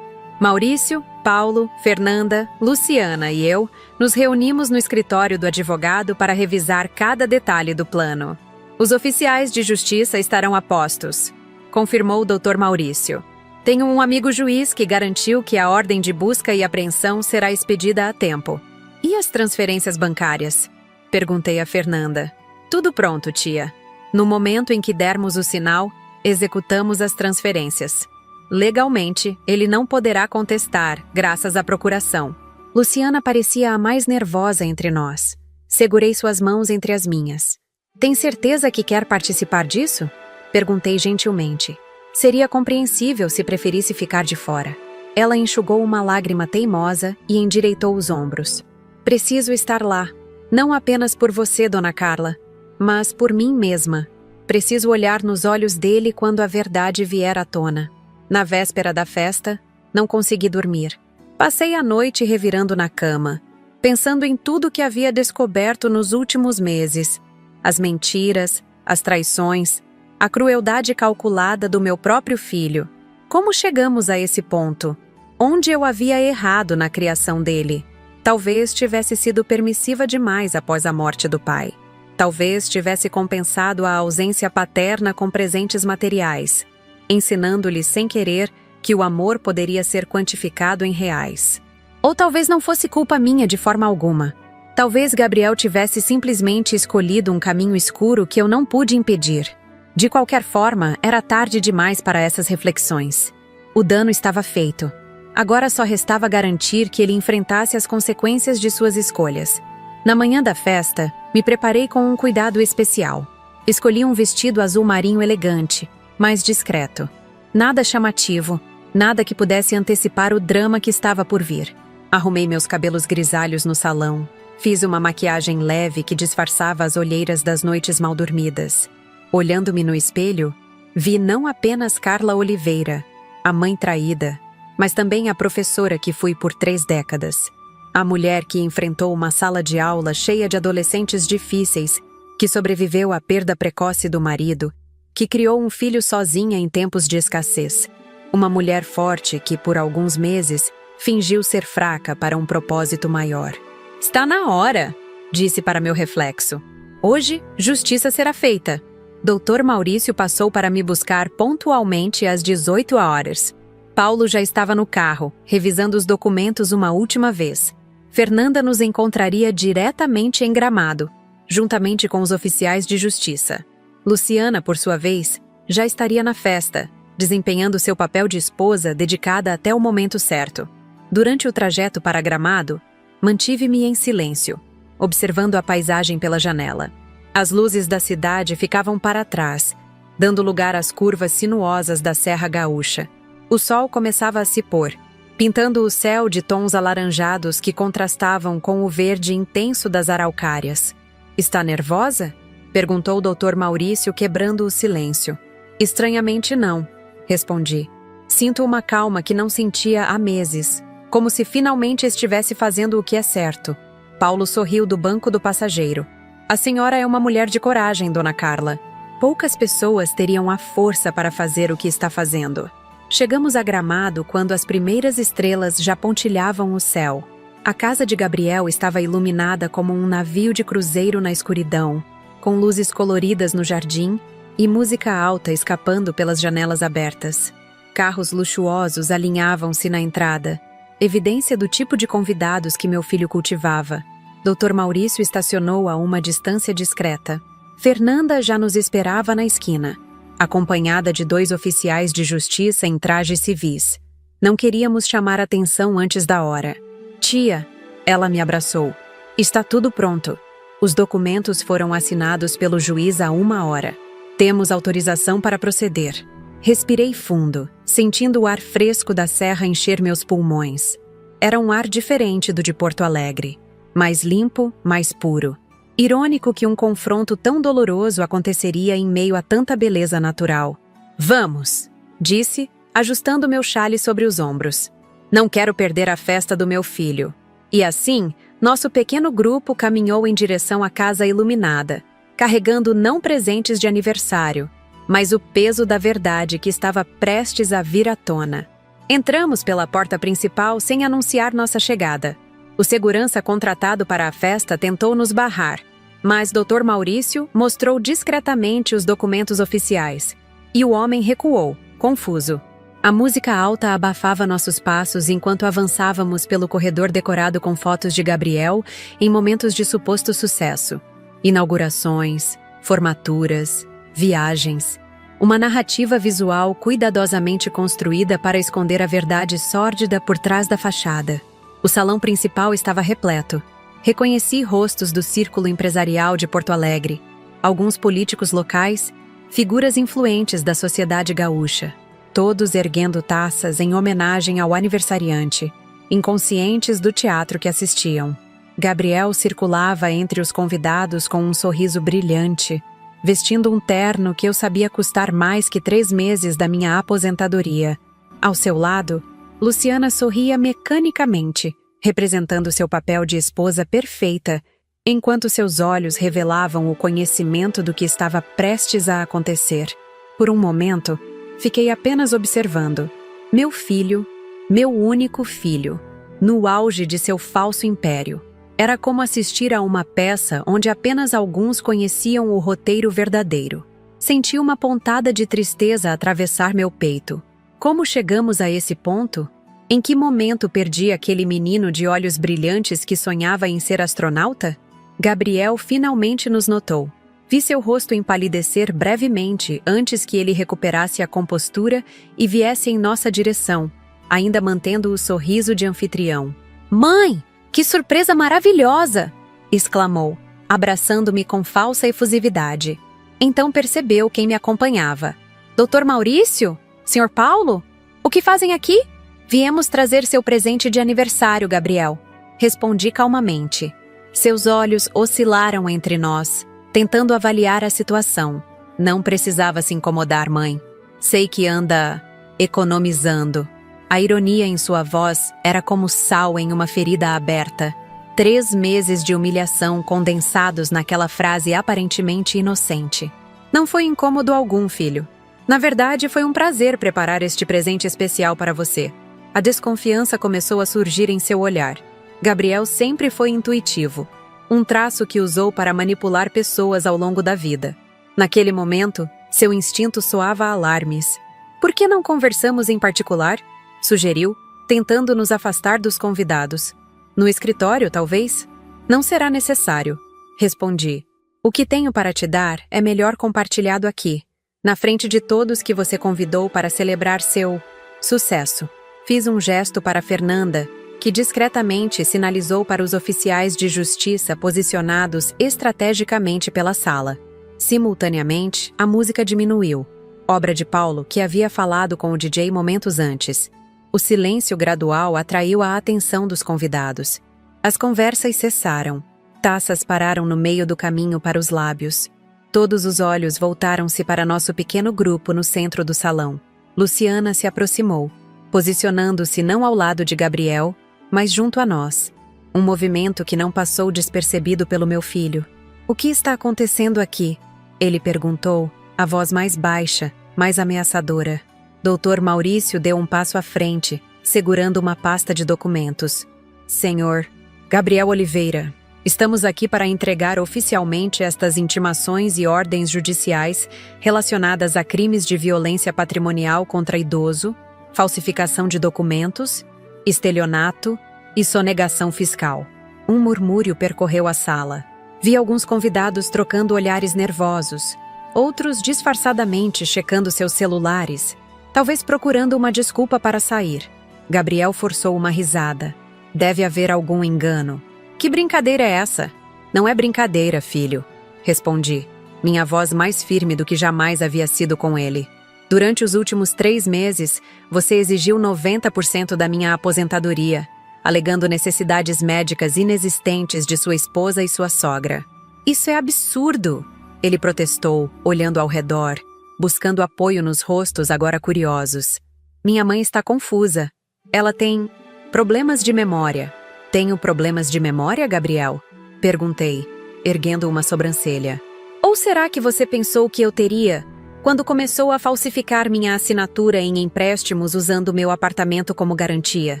Maurício, Paulo, Fernanda, Luciana e eu nos reunimos no escritório do advogado para revisar cada detalhe do plano. Os oficiais de justiça estarão a postos, confirmou o Dr. Maurício. Tenho um amigo juiz que garantiu que a ordem de busca e apreensão será expedida a tempo. E as transferências bancárias? Perguntei a Fernanda. Tudo pronto, tia. No momento em que dermos o sinal, executamos as transferências. Legalmente, ele não poderá contestar, graças à procuração. Luciana parecia a mais nervosa entre nós. Segurei suas mãos entre as minhas. Tem certeza que quer participar disso? Perguntei gentilmente. Seria compreensível se preferisse ficar de fora. Ela enxugou uma lágrima teimosa e endireitou os ombros. Preciso estar lá. Não apenas por você, Dona Carla, mas por mim mesma. Preciso olhar nos olhos dele quando a verdade vier à tona. Na véspera da festa, não consegui dormir. Passei a noite revirando na cama, pensando em tudo que havia descoberto nos últimos meses. As mentiras, as traições, a crueldade calculada do meu próprio filho. Como chegamos a esse ponto? Onde eu havia errado na criação dele? Talvez tivesse sido permissiva demais após a morte do pai. Talvez tivesse compensado a ausência paterna com presentes materiais, ensinando-lhe sem querer que o amor poderia ser quantificado em reais. Ou talvez não fosse culpa minha de forma alguma. Talvez Gabriel tivesse simplesmente escolhido um caminho escuro que eu não pude impedir. De qualquer forma, era tarde demais para essas reflexões. O dano estava feito. Agora só restava garantir que ele enfrentasse as consequências de suas escolhas. Na manhã da festa, me preparei com um cuidado especial. Escolhi um vestido azul marinho elegante, mais discreto. Nada chamativo, nada que pudesse antecipar o drama que estava por vir. Arrumei meus cabelos grisalhos no salão. Fiz uma maquiagem leve que disfarçava as olheiras das noites mal dormidas. Olhando-me no espelho, vi não apenas Carla Oliveira, a mãe traída, mas também a professora que fui por 3 décadas. A mulher que enfrentou uma sala de aula cheia de adolescentes difíceis, que sobreviveu à perda precoce do marido, que criou um filho sozinha em tempos de escassez. Uma mulher forte que, por alguns meses, fingiu ser fraca para um propósito maior. "Está na hora", disse para meu reflexo. "Hoje, justiça será feita." Dr. Maurício passou para me buscar pontualmente às 18 horas. Paulo já estava no carro, revisando os documentos uma última vez. Fernanda nos encontraria diretamente em Gramado, juntamente com os oficiais de justiça. Luciana, por sua vez, já estaria na festa, desempenhando seu papel de esposa dedicada até o momento certo. Durante o trajeto para Gramado, mantive-me em silêncio, observando a paisagem pela janela. As luzes da cidade ficavam para trás, dando lugar às curvas sinuosas da Serra Gaúcha. O sol começava a se pôr, pintando o céu de tons alaranjados que contrastavam com o verde intenso das araucárias. "Está nervosa?" perguntou o Dr. Maurício, quebrando o silêncio. "Estranhamente não", respondi. "Sinto uma calma que não sentia há meses, como se finalmente estivesse fazendo o que é certo." Paulo sorriu do banco do passageiro. "A senhora é uma mulher de coragem, dona Carla. Poucas pessoas teriam a força para fazer o que está fazendo." Chegamos a Gramado quando as primeiras estrelas já pontilhavam o céu. A casa de Gabriel estava iluminada como um navio de cruzeiro na escuridão, com luzes coloridas no jardim e música alta escapando pelas janelas abertas. Carros luxuosos alinhavam-se na entrada, evidência do tipo de convidados que meu filho cultivava. Dr. Maurício estacionou a uma distância discreta. Fernanda já nos esperava na esquina, acompanhada de 2 oficiais de justiça em trajes civis. Não queríamos chamar atenção antes da hora. "Tia", ela me abraçou. "Está tudo pronto. Os documentos foram assinados pelo juiz há 1 hora. Temos autorização para proceder." Respirei fundo, sentindo o ar fresco da serra encher meus pulmões. Era um ar diferente do de Porto Alegre. Mais limpo, mais puro. Irônico que um confronto tão doloroso aconteceria em meio a tanta beleza natural. "Vamos", disse, ajustando meu chale sobre os ombros. "Não quero perder a festa do meu filho." E assim, nosso pequeno grupo caminhou em direção à casa iluminada, carregando não presentes de aniversário, mas o peso da verdade que estava prestes a vir à tona. Entramos pela porta principal sem anunciar nossa chegada. O segurança contratado para a festa tentou nos barrar, mas Dr. Maurício mostrou discretamente os documentos oficiais, e o homem recuou, confuso. A música alta abafava nossos passos enquanto avançávamos pelo corredor decorado com fotos de Gabriel em momentos de suposto sucesso. Inaugurações, formaturas, viagens. Uma narrativa visual cuidadosamente construída para esconder a verdade sórdida por trás da fachada. O salão principal estava repleto. Reconheci rostos do círculo empresarial de Porto Alegre, alguns políticos locais, figuras influentes da sociedade gaúcha, todos erguendo taças em homenagem ao aniversariante, inconscientes do teatro que assistiam. Gabriel circulava entre os convidados com um sorriso brilhante, vestindo um terno que eu sabia custar mais que 3 meses da minha aposentadoria. Ao seu lado, Luciana sorria mecanicamente, representando seu papel de esposa perfeita, enquanto seus olhos revelavam o conhecimento do que estava prestes a acontecer. Por um momento, fiquei apenas observando. Meu filho, meu único filho, no auge de seu falso império. Era como assistir a uma peça onde apenas alguns conheciam o roteiro verdadeiro. Senti uma pontada de tristeza atravessar meu peito. Como chegamos a esse ponto? Em que momento perdi aquele menino de olhos brilhantes que sonhava em ser astronauta? Gabriel finalmente nos notou. Vi seu rosto empalidecer brevemente antes que ele recuperasse a compostura e viesse em nossa direção, ainda mantendo o sorriso de anfitrião. "Mãe, que surpresa maravilhosa!" exclamou, abraçando-me com falsa efusividade. Então percebeu quem me acompanhava. "Doutor Maurício? Senhor Paulo? O que fazem aqui?" "Viemos trazer seu presente de aniversário, Gabriel", respondi calmamente. Seus olhos oscilaram entre nós, tentando avaliar a situação. "Não precisava se incomodar, mãe. Sei que anda economizando." A ironia em sua voz era como sal em uma ferida aberta. 3 meses de humilhação condensados naquela frase aparentemente inocente. "Não foi incômodo algum, filho. Na verdade, foi um prazer preparar este presente especial para você." A desconfiança começou a surgir em seu olhar. Gabriel sempre foi intuitivo, um traço que usou para manipular pessoas ao longo da vida. Naquele momento, seu instinto soava alarmes. "Por que não conversamos em particular?" sugeriu, tentando nos afastar dos convidados. "No escritório, talvez?" "Não será necessário", respondi. "O que tenho para te dar é melhor compartilhado aqui, na frente de todos que você convidou para celebrar seu sucesso." Fiz um gesto para Fernanda, que discretamente sinalizou para os oficiais de justiça posicionados estrategicamente pela sala. Simultaneamente, a música diminuiu, obra de Paulo, que havia falado com o DJ momentos antes. O silêncio gradual atraiu a atenção dos convidados. As conversas cessaram. Taças pararam no meio do caminho para os lábios. Todos os olhos voltaram-se para nosso pequeno grupo no centro do salão. Luciana se aproximou, posicionando-se não ao lado de Gabriel, mas junto a nós. Um movimento que não passou despercebido pelo meu filho. "O que está acontecendo aqui?" ele perguntou, a voz mais baixa, mais ameaçadora. Doutor Maurício deu um passo à frente, segurando uma pasta de documentos. "Senhor Gabriel Oliveira, estamos aqui para entregar oficialmente estas intimações e ordens judiciais relacionadas a crimes de violência patrimonial contra idoso, falsificação de documentos, estelionato e sonegação fiscal." Um murmúrio percorreu a sala. Vi alguns convidados trocando olhares nervosos, outros disfarçadamente checando seus celulares, talvez procurando uma desculpa para sair. Gabriel forçou uma risada. "Deve haver algum engano." "Que brincadeira é essa?" "Não é brincadeira, filho", respondi, minha voz mais firme do que jamais havia sido com ele. "Durante os últimos 3 meses, você exigiu 90% da minha aposentadoria, alegando necessidades médicas inexistentes de sua esposa e sua sogra." "Isso é absurdo!" ele protestou, olhando ao redor, buscando apoio nos rostos agora curiosos. "Minha mãe está confusa. Ela tem problemas de memória." "Tenho problemas de memória, Gabriel?" perguntei, erguendo uma sobrancelha. "Ou será que você pensou que eu teria quando começou a falsificar minha assinatura em empréstimos usando meu apartamento como garantia?"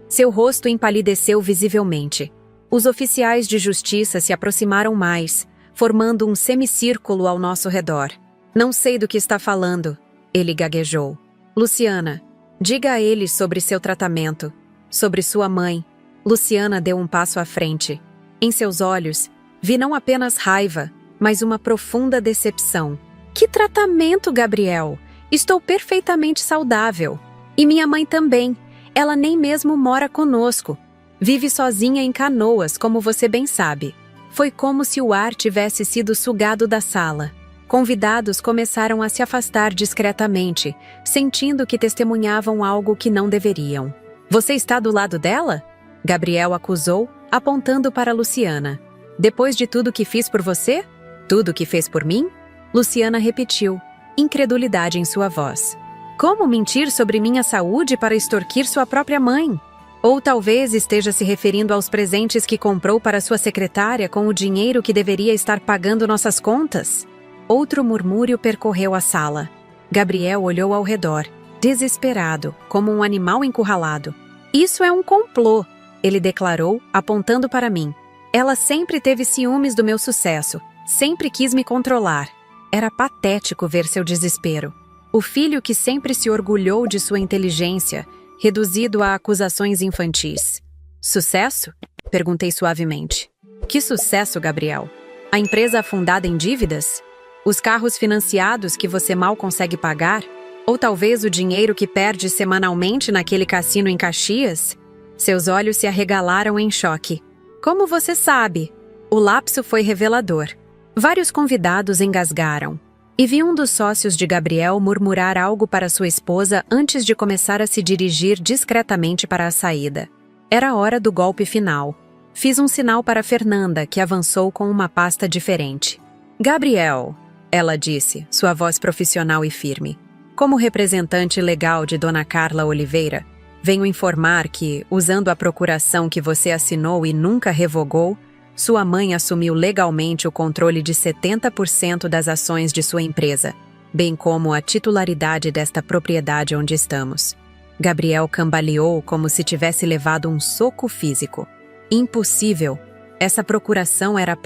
Seu rosto empalideceu visivelmente. Os oficiais de justiça se aproximaram mais, formando um semicírculo ao nosso redor. "Não sei do que está falando", ele gaguejou. "Luciana, diga a eles sobre seu tratamento, sobre sua mãe." Luciana deu um passo à frente. Em seus olhos, vi não apenas raiva, mas uma profunda decepção. "Que tratamento, Gabriel? Estou perfeitamente saudável. E minha mãe também. Ela nem mesmo mora conosco. Vive sozinha em Canoas, como você bem sabe." Foi como se o ar tivesse sido sugado da sala. Convidados começaram a se afastar discretamente, sentindo que testemunhavam algo que não deveriam. "Você está do lado dela?" Gabriel acusou, apontando para Luciana. "Depois de tudo que fiz por você? Tudo que fez por mim?" Luciana repetiu, incredulidade em sua voz. Como mentir sobre minha saúde para extorquir sua própria mãe? Ou talvez esteja se referindo aos presentes que comprou para sua secretária com o dinheiro que deveria estar pagando nossas contas? Outro murmúrio percorreu a sala. Gabriel olhou ao redor, desesperado, como um animal encurralado. Isso é um complô, ele declarou, apontando para mim. Ela sempre teve ciúmes do meu sucesso, sempre quis me controlar. Era patético ver seu desespero. O filho que sempre se orgulhou de sua inteligência, reduzido a acusações infantis. Sucesso? Perguntei suavemente. Que sucesso, Gabriel? A empresa afundada em dívidas? Os carros financiados que você mal consegue pagar? Ou talvez o dinheiro que perde semanalmente naquele cassino em Caxias? Seus olhos se arregalaram em choque. Como você sabe? O lapso foi revelador. Vários convidados engasgaram. E vi um dos sócios de Gabriel murmurar algo para sua esposa antes de começar a se dirigir discretamente para a saída. Era a hora do golpe final. Fiz um sinal para Fernanda, que avançou com uma pasta diferente. Gabriel, ela disse, sua voz profissional e firme. Como representante legal de Dona Carla Oliveira, venho informar que, usando a procuração que você assinou e nunca revogou, sua mãe assumiu legalmente o controle de 70% das ações de sua empresa, bem como a titularidade desta propriedade onde estamos. Gabriel cambaleou como se tivesse levado um soco físico. Impossível. Essa procuração era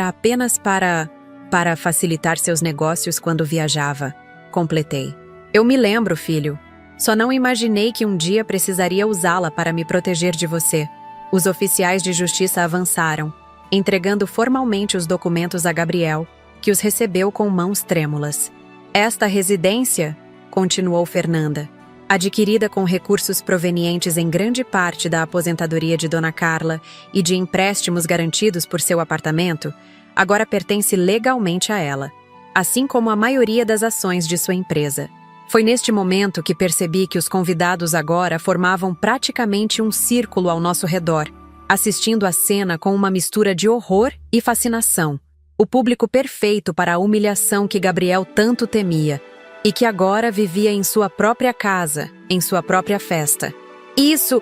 apenas para facilitar seus negócios quando viajava. Completei. Eu me lembro, filho. Só não imaginei que um dia precisaria usá-la para me proteger de você. Os oficiais de justiça avançaram, entregando formalmente os documentos a Gabriel, que os recebeu com mãos trêmulas. Esta residência, continuou Fernanda, adquirida com recursos provenientes em grande parte da aposentadoria de Dona Carla e de empréstimos garantidos por seu apartamento, agora pertence legalmente a ela, assim como a maioria das ações de sua empresa. Foi neste momento que percebi que os convidados agora formavam praticamente um círculo ao nosso redor, assistindo à cena com uma mistura de horror e fascinação. O público perfeito para a humilhação que Gabriel tanto temia, e que agora vivia em sua própria casa, em sua própria festa. Isso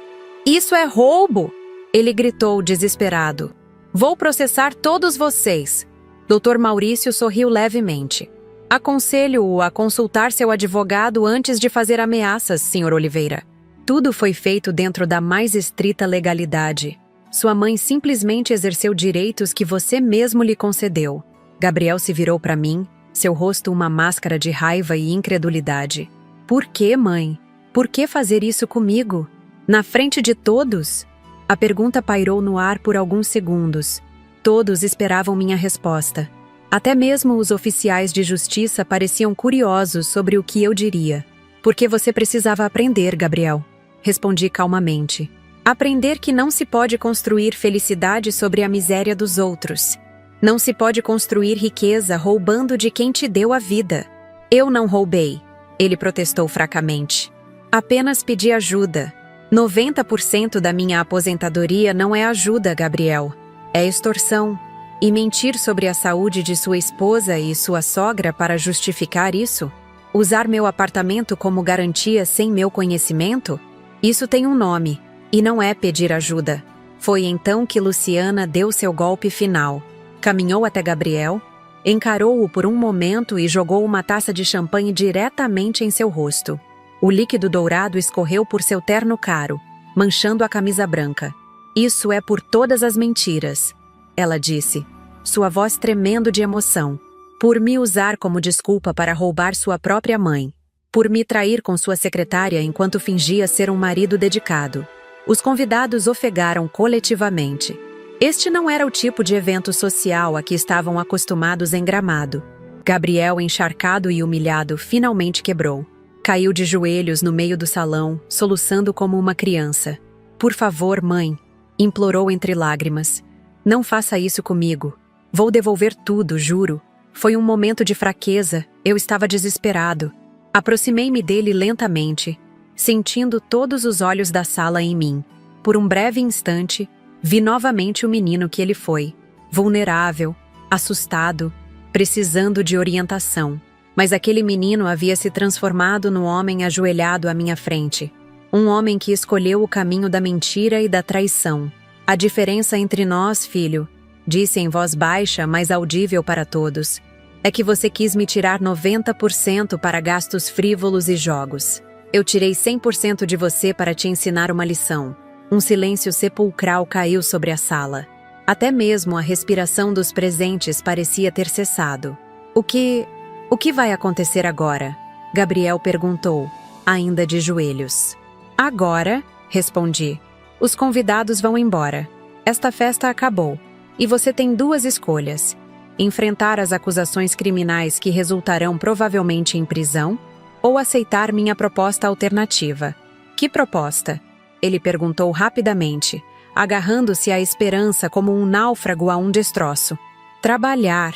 é roubo! Ele gritou desesperado. Vou processar todos vocês. Dr. Maurício sorriu levemente. Aconselho-o a consultar seu advogado antes de fazer ameaças, Sr. Oliveira. Tudo foi feito dentro da mais estrita legalidade. Sua mãe simplesmente exerceu direitos que você mesmo lhe concedeu. Gabriel se virou para mim, seu rosto uma máscara de raiva e incredulidade. Por que, mãe? Por que fazer isso comigo? Na frente de todos? A pergunta pairou no ar por alguns segundos. Todos esperavam minha resposta. Até mesmo os oficiais de justiça pareciam curiosos sobre o que eu diria. Porque você precisava aprender, Gabriel. Respondi calmamente. Aprender que não se pode construir felicidade sobre a miséria dos outros. Não se pode construir riqueza roubando de quem te deu a vida. Eu não roubei, ele protestou fracamente. Apenas pedi ajuda. 90% da minha aposentadoria não é ajuda, Gabriel. É extorsão. E mentir sobre a saúde de sua esposa e sua sogra para justificar isso? Usar meu apartamento como garantia sem meu conhecimento? Isso tem um nome, e não é pedir ajuda. Foi então que Luciana deu seu golpe final. Caminhou até Gabriel, encarou-o por um momento e jogou uma taça de champanhe diretamente em seu rosto. O líquido dourado escorreu por seu terno caro, manchando a camisa branca. Isso é por todas as mentiras, ela disse, sua voz tremendo de emoção. Por me usar como desculpa para roubar sua própria mãe. Por me trair com sua secretária enquanto fingia ser um marido dedicado. Os convidados ofegaram coletivamente. Este não era o tipo de evento social a que estavam acostumados em Gramado. Gabriel, encharcado e humilhado, finalmente quebrou. Caiu de joelhos no meio do salão, soluçando como uma criança. Por favor, mãe, implorou entre lágrimas. Não faça isso comigo. Vou devolver tudo, juro. Foi um momento de fraqueza, eu estava desesperado. Aproximei-me dele lentamente, sentindo todos os olhos da sala em mim. Por um breve instante, vi novamente o menino que ele foi, vulnerável, assustado, precisando de orientação. Mas aquele menino havia se transformado no homem ajoelhado à minha frente. Um homem que escolheu o caminho da mentira e da traição. A diferença entre nós, filho, disse em voz baixa, mas audível para todos, é que você quis me tirar 90% para gastos frívolos e jogos. Eu tirei 100% de você para te ensinar uma lição. Um silêncio sepulcral caiu sobre a sala. Até mesmo a respiração dos presentes parecia ter cessado. O que vai acontecer agora? Gabriel perguntou, ainda de joelhos. Agora, respondi. Os convidados vão embora. Esta festa acabou. E você tem duas escolhas. Enfrentar as acusações criminais que resultarão provavelmente em prisão, ou aceitar minha proposta alternativa. Que proposta? Ele perguntou rapidamente, agarrando-se à esperança como um náufrago a um destroço. Trabalhar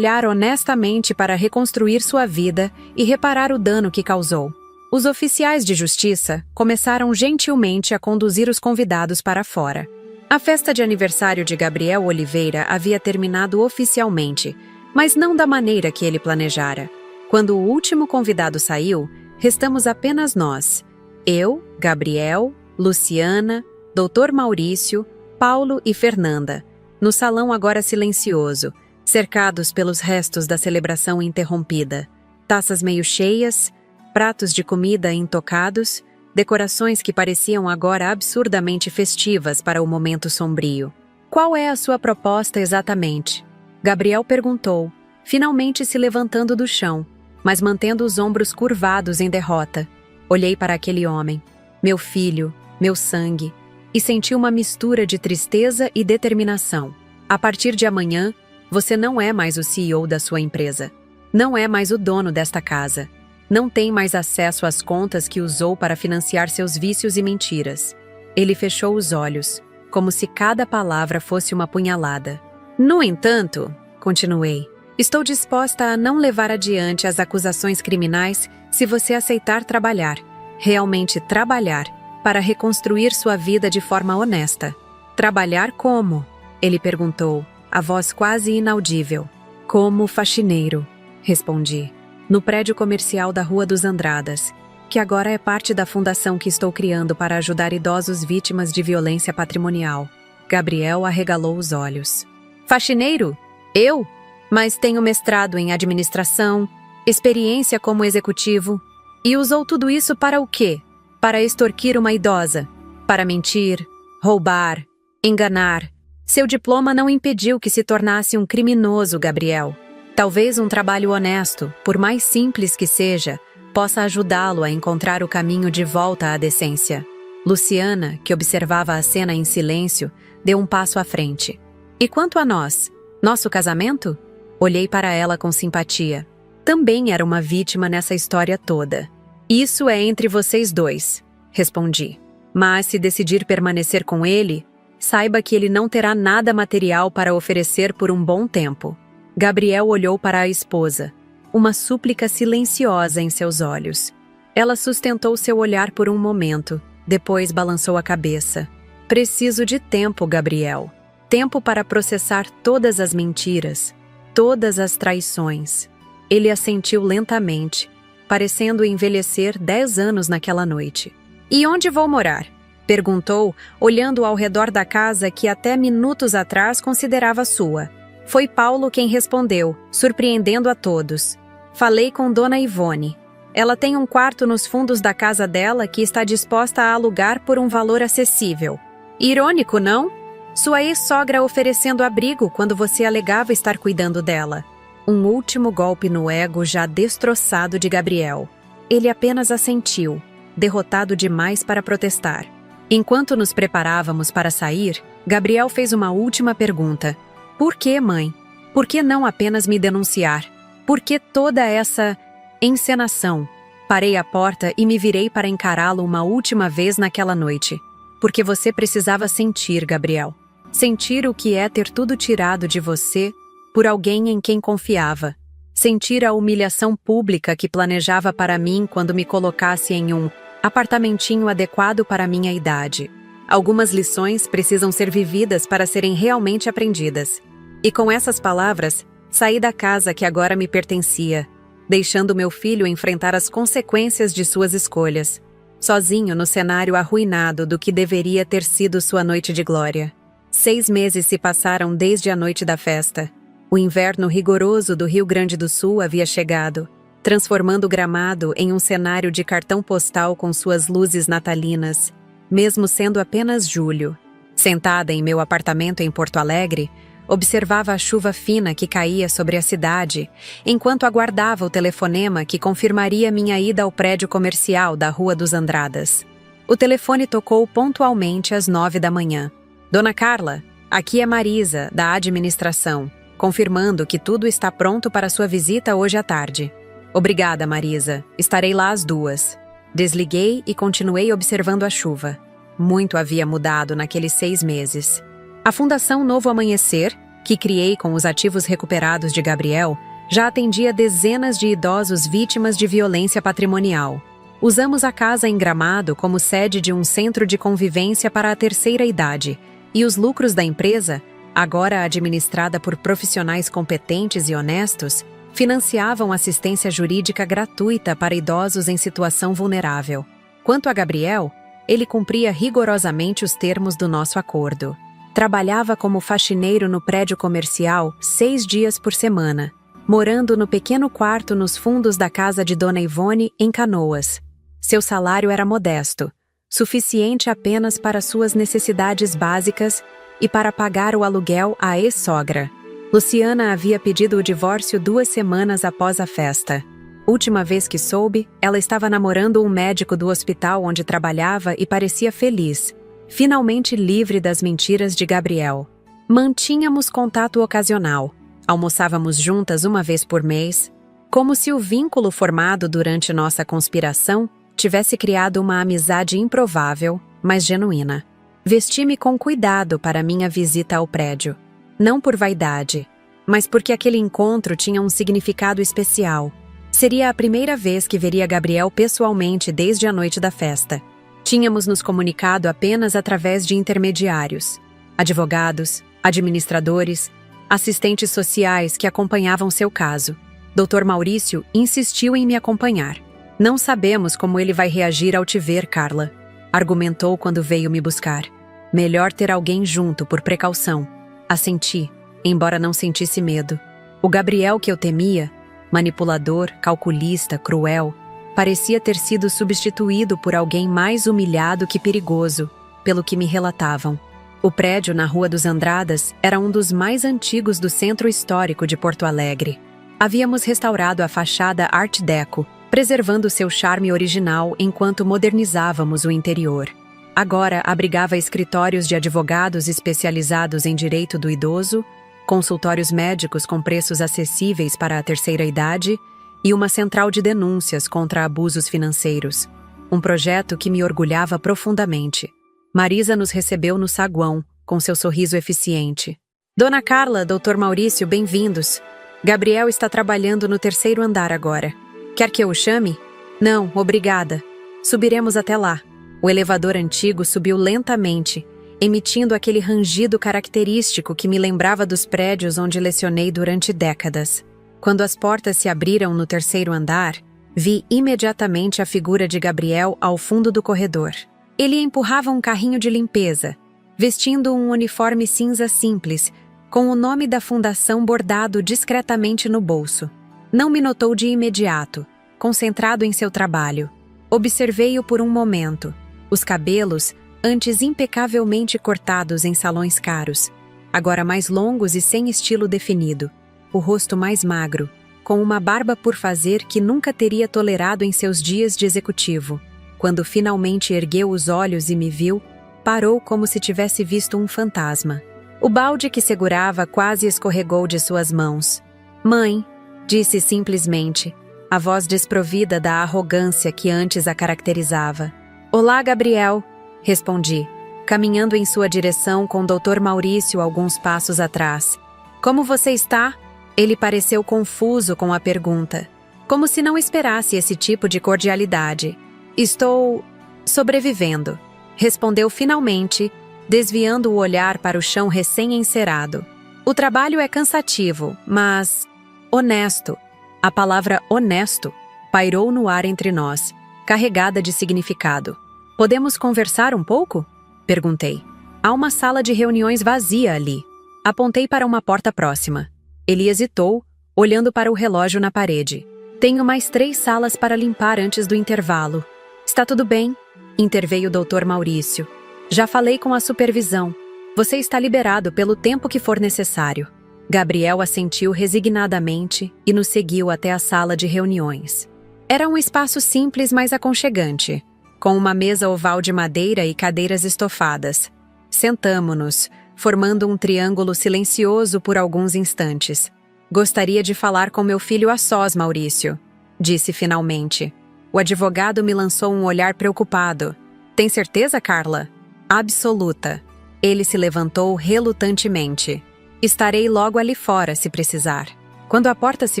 honestamente para reconstruir sua vida e reparar o dano que causou. Os oficiais de justiça começaram gentilmente a conduzir os convidados para fora. A festa de aniversário de Gabriel Oliveira havia terminado oficialmente, mas não da maneira que ele planejara. Quando o último convidado saiu, restamos apenas nós. Eu, Gabriel, Luciana, Dr. Maurício, Paulo e Fernanda, no salão agora silencioso, cercados pelos restos da celebração interrompida. Taças meio cheias, pratos de comida intocados, decorações que pareciam agora absurdamente festivas para o momento sombrio. Qual é a sua proposta exatamente? Gabriel perguntou, finalmente se levantando do chão, mas mantendo os ombros curvados em derrota. Olhei para aquele homem, meu filho, meu sangue, e senti uma mistura de tristeza e determinação. A partir de amanhã, você não é mais o CEO da sua empresa. Não é mais o dono desta casa. Não tem mais acesso às contas que usou para financiar seus vícios e mentiras. Ele fechou os olhos, como se cada palavra fosse uma punhalada. No entanto, continuei, estou disposta a não levar adiante as acusações criminais se você aceitar trabalhar, realmente trabalhar, para reconstruir sua vida de forma honesta. Trabalhar como? Ele perguntou, a voz quase inaudível. Como faxineiro, respondi. No prédio comercial da Rua dos Andradas, que agora é parte da fundação que estou criando para ajudar idosos vítimas de violência patrimonial. Gabriel arregalou os olhos. Faxineiro? Eu? Mas tenho mestrado em administração, experiência como executivo. E usou tudo isso para o quê? Para extorquir uma idosa. Para mentir, roubar, enganar. Seu diploma não impediu que se tornasse um criminoso, Gabriel. Talvez um trabalho honesto, por mais simples que seja, possa ajudá-lo a encontrar o caminho de volta à decência. Luciana, que observava a cena em silêncio, deu um passo à frente. E quanto a nós? Nosso casamento? Olhei para ela com simpatia. Também era uma vítima nessa história toda. Isso é entre vocês dois, respondi. Mas se decidir permanecer com ele, saiba que ele não terá nada material para oferecer por um bom tempo. Gabriel olhou para a esposa, uma súplica silenciosa em seus olhos. Ela sustentou seu olhar por um momento, depois balançou a cabeça. Preciso de tempo, Gabriel. Tempo para processar todas as mentiras, todas as traições. Ele assentiu lentamente, parecendo envelhecer 10 anos naquela noite. E onde vou morar? Perguntou, olhando ao redor da casa que até minutos atrás considerava sua. Foi Paulo quem respondeu, surpreendendo a todos. Falei com Dona Ivone. Ela tem um quarto nos fundos da casa dela que está disposta a alugar por um valor acessível. Irônico, não? Sua ex-sogra oferecendo abrigo quando você alegava estar cuidando dela. Um último golpe no ego já destroçado de Gabriel. Ele apenas assentiu, derrotado demais para protestar. Enquanto nos preparávamos para sair, Gabriel fez uma última pergunta. Por que, mãe? Por que não apenas me denunciar? Por que toda essa encenação? Parei à porta e me virei para encará-lo uma última vez naquela noite. Porque você precisava sentir, Gabriel. Sentir o que é ter tudo tirado de você por alguém em quem confiava. Sentir a humilhação pública que planejava para mim quando me colocasse em um apartamentinho adequado para minha idade. Algumas lições precisam ser vividas para serem realmente aprendidas. E com essas palavras, Saí da casa que agora me pertencia, deixando meu filho enfrentar as consequências de suas escolhas, sozinho no cenário arruinado do que deveria ter sido sua noite de glória. 6 meses se passaram desde a noite da festa. O inverno rigoroso do Rio Grande do Sul havia chegado, transformando o gramado em um cenário de cartão postal com suas luzes natalinas, mesmo sendo apenas julho. Sentada em meu apartamento em Porto Alegre, observava a chuva fina que caía sobre a cidade, enquanto aguardava o telefonema que confirmaria minha ida ao prédio comercial da Rua dos Andradas. O telefone tocou pontualmente às 9 da manhã. Dona Carla, aqui é Marisa, da administração, confirmando que tudo está pronto para sua visita hoje à tarde. Obrigada, Marisa. Estarei lá às 2. Desliguei e continuei observando a chuva. Muito havia mudado naqueles 6 meses. A Fundação Novo Amanhecer, que criei com os ativos recuperados de Gabriel, já atendia dezenas de idosos vítimas de violência patrimonial. Usamos a casa em Gramado como sede de um centro de convivência para a terceira idade, e os lucros da empresa, agora administrada por profissionais competentes e honestos, financiavam assistência jurídica gratuita para idosos em situação vulnerável. Quanto a Gabriel, ele cumpria rigorosamente os termos do nosso acordo. Trabalhava como faxineiro no prédio comercial 6 dias por semana, morando no pequeno quarto nos fundos da casa de Dona Ivone, em Canoas. Seu salário era modesto, suficiente apenas para suas necessidades básicas e para pagar o aluguel à ex-sogra. Luciana havia pedido o divórcio 2 semanas após a festa. Última vez que soube, ela estava namorando um médico do hospital onde trabalhava e parecia feliz, finalmente livre das mentiras de Gabriel. Mantínhamos contato ocasional, almoçávamos juntas uma vez por mês, como se o vínculo formado durante nossa conspiração tivesse criado uma amizade improvável, mas genuína. Vesti-me com cuidado para minha visita ao prédio. Não por vaidade, mas porque aquele encontro tinha um significado especial. Seria a primeira vez que veria Gabriel pessoalmente desde a noite da festa. Tínhamos nos comunicado apenas através de intermediários, advogados, administradores, assistentes sociais que acompanhavam seu caso. Dr. Maurício insistiu em me acompanhar. Não sabemos como ele vai reagir ao te ver, Carla, argumentou quando veio me buscar. Melhor ter alguém junto por precaução. Assenti, embora não sentisse medo. O Gabriel que eu temia, manipulador, calculista, cruel, parecia ter sido substituído por alguém mais humilhado que perigoso, pelo que me relatavam. O prédio na Rua dos Andradas era um dos mais antigos do centro histórico de Porto Alegre. Havíamos restaurado a fachada Art Deco, preservando seu charme original enquanto modernizávamos o interior. Agora abrigava escritórios de advogados especializados em direito do idoso, consultórios médicos com preços acessíveis para a terceira idade e uma central de denúncias contra abusos financeiros. Um projeto que me orgulhava profundamente. Marisa nos recebeu no saguão, com seu sorriso eficiente. Dona Carla, Dr. Maurício, bem-vindos. Gabriel está trabalhando no 3º andar agora. Quer que eu o chame? Não, obrigada. Subiremos até lá. O elevador antigo subiu lentamente, emitindo aquele rangido característico que me lembrava dos prédios onde lecionei durante décadas. Quando as portas se abriram no 3º andar, vi imediatamente a figura de Gabriel ao fundo do corredor. Ele empurrava um carrinho de limpeza, vestindo um uniforme cinza simples, com o nome da fundação bordado discretamente no bolso. Não me notou de imediato, concentrado em seu trabalho. Observei-o por um momento. Os cabelos, antes impecavelmente cortados em salões caros, agora mais longos e sem estilo definido. O rosto mais magro, com uma barba por fazer que nunca teria tolerado em seus dias de executivo. Quando finalmente ergueu os olhos e me viu, parou como se tivesse visto um fantasma. O balde que segurava quase escorregou de suas mãos. "Mãe", disse simplesmente, a voz desprovida da arrogância que antes a caracterizava. "Olá, Gabriel", respondi, caminhando em sua direção com o Dr. Maurício alguns passos atrás. "Como você está?" Ele pareceu confuso com a pergunta, como se não esperasse esse tipo de cordialidade. "Estou sobrevivendo", respondeu finalmente, desviando o olhar para o chão recém-encerado. O trabalho é cansativo, mas honesto. A palavra honesto pairou no ar entre nós, carregada de significado. Podemos conversar um pouco? Perguntei. Há uma sala de reuniões vazia ali. Apontei para uma porta próxima. Ele hesitou, olhando para o relógio na parede. Tenho mais 3 salas para limpar antes do intervalo. Está tudo bem? Interveio o Dr. Maurício. Já falei com a supervisão. Você está liberado pelo tempo que for necessário. Gabriel assentiu resignadamente e nos seguiu até a sala de reuniões. Era um espaço simples, mas aconchegante, com uma mesa oval de madeira e cadeiras estofadas. Sentamo-nos, formando um triângulo silencioso por alguns instantes. Gostaria de falar com meu filho a sós, Maurício, disse finalmente. O advogado me lançou um olhar preocupado. Tem certeza, Carla? Absoluta. Ele se levantou relutantemente. Estarei logo ali fora, se precisar. Quando a porta se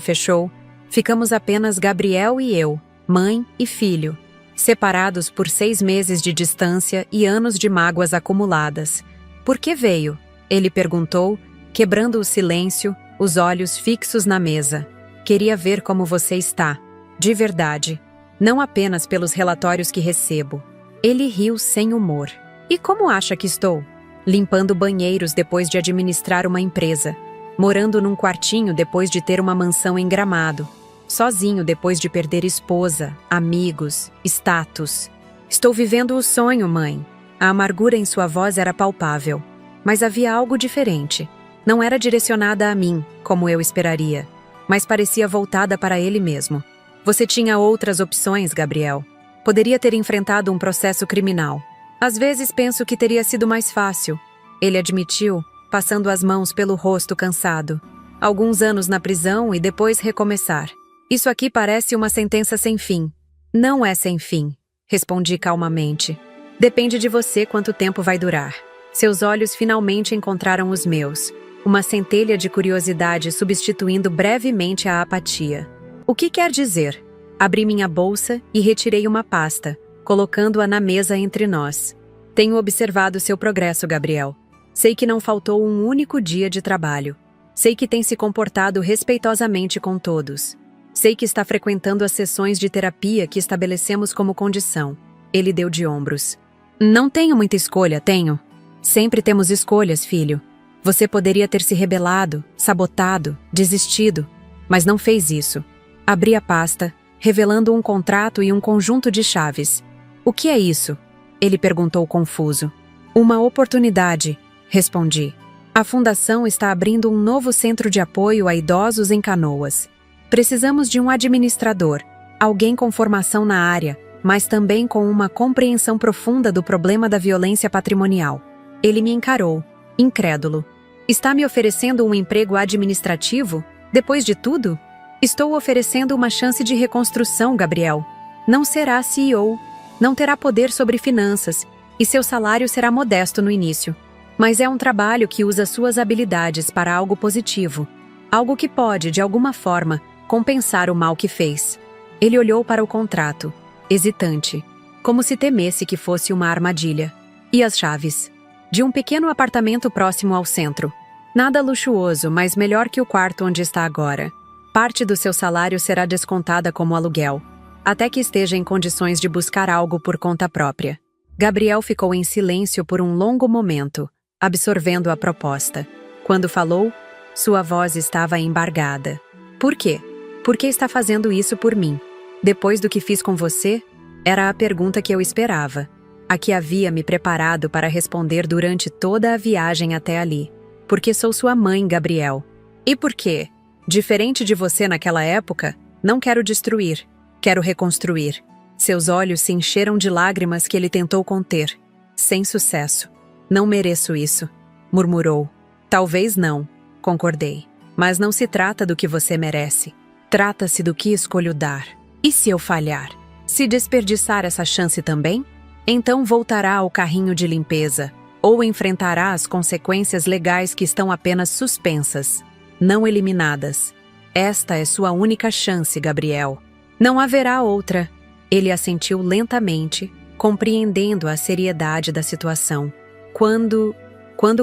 fechou, ficamos apenas Gabriel e eu, mãe e filho, separados por 6 meses de distância e anos de mágoas acumuladas. Por que veio? Ele perguntou, quebrando o silêncio, os olhos fixos na mesa. Queria ver como você está, de verdade, não apenas pelos relatórios que recebo. Ele riu sem humor. E como acha que estou? Limpando banheiros depois de administrar uma empresa, morando num quartinho depois de ter uma mansão em Gramado, sozinho depois de perder esposa, amigos, status. Estou vivendo o sonho, mãe. A amargura em sua voz era palpável, mas havia algo diferente. Não era direcionada a mim, como eu esperaria, mas parecia voltada para ele mesmo. Você tinha outras opções, Gabriel. Poderia ter enfrentado um processo criminal. Às vezes penso que teria sido mais fácil. Ele admitiu, passando as mãos pelo rosto cansado. Alguns anos na prisão e depois recomeçar. Isso aqui parece uma sentença sem fim. Não é sem fim, respondi calmamente. Depende de você quanto tempo vai durar. Seus olhos finalmente encontraram os meus. Uma centelha de curiosidade substituindo brevemente a apatia. O que quer dizer? Abri minha bolsa e retirei uma pasta, colocando-a na mesa entre nós. Tenho observado seu progresso, Gabriel. Sei que não faltou um único dia de trabalho. Sei que tem se comportado respeitosamente com todos. Sei que está frequentando as sessões de terapia que estabelecemos como condição. Ele deu de ombros. Não tenho muita escolha, tenho. Sempre temos escolhas, filho. Você poderia ter se rebelado, sabotado, desistido, mas não fez isso. Abri a pasta, revelando um contrato e um conjunto de chaves. O que é isso? Ele perguntou confuso. Uma oportunidade, respondi. A fundação está abrindo um novo centro de apoio a idosos em Canoas. Precisamos de um administrador, alguém com formação na área, mas também com uma compreensão profunda do problema da violência patrimonial. Ele me encarou, incrédulo. Está me oferecendo um emprego administrativo? Depois de tudo? Estou oferecendo uma chance de reconstrução, Gabriel. Não será CEO, não terá poder sobre finanças, e seu salário será modesto no início. Mas é um trabalho que usa suas habilidades para algo positivo, algo que pode, de alguma forma, compensar o mal que fez. Ele olhou para o contrato, hesitante, como se temesse que fosse uma armadilha. E as chaves? De um pequeno apartamento próximo ao centro. Nada luxuoso, mas melhor que o quarto onde está agora. Parte do seu salário será descontada como aluguel, até que esteja em condições de buscar algo por conta própria. Gabriel ficou em silêncio por um longo momento, absorvendo a proposta. Quando falou, sua voz estava embargada. Por quê? Por que está fazendo isso por mim? Depois do que fiz com você? Era a pergunta que eu esperava. A que havia me preparado para responder durante toda a viagem até ali. Porque sou sua mãe, Gabriel. E por quê? Diferente de você naquela época, não quero destruir, quero reconstruir. Seus olhos se encheram de lágrimas que ele tentou conter. Sem sucesso. Não mereço isso, murmurou. Talvez não, concordei. Mas não se trata do que você merece. Trata-se do que escolho dar. E se eu falhar? Se desperdiçar essa chance também? Então voltará ao carrinho de limpeza, ou enfrentará as consequências legais que estão apenas suspensas, não eliminadas. Esta é sua única chance, Gabriel. Não haverá outra. Ele assentiu lentamente, compreendendo a seriedade da situação. Quando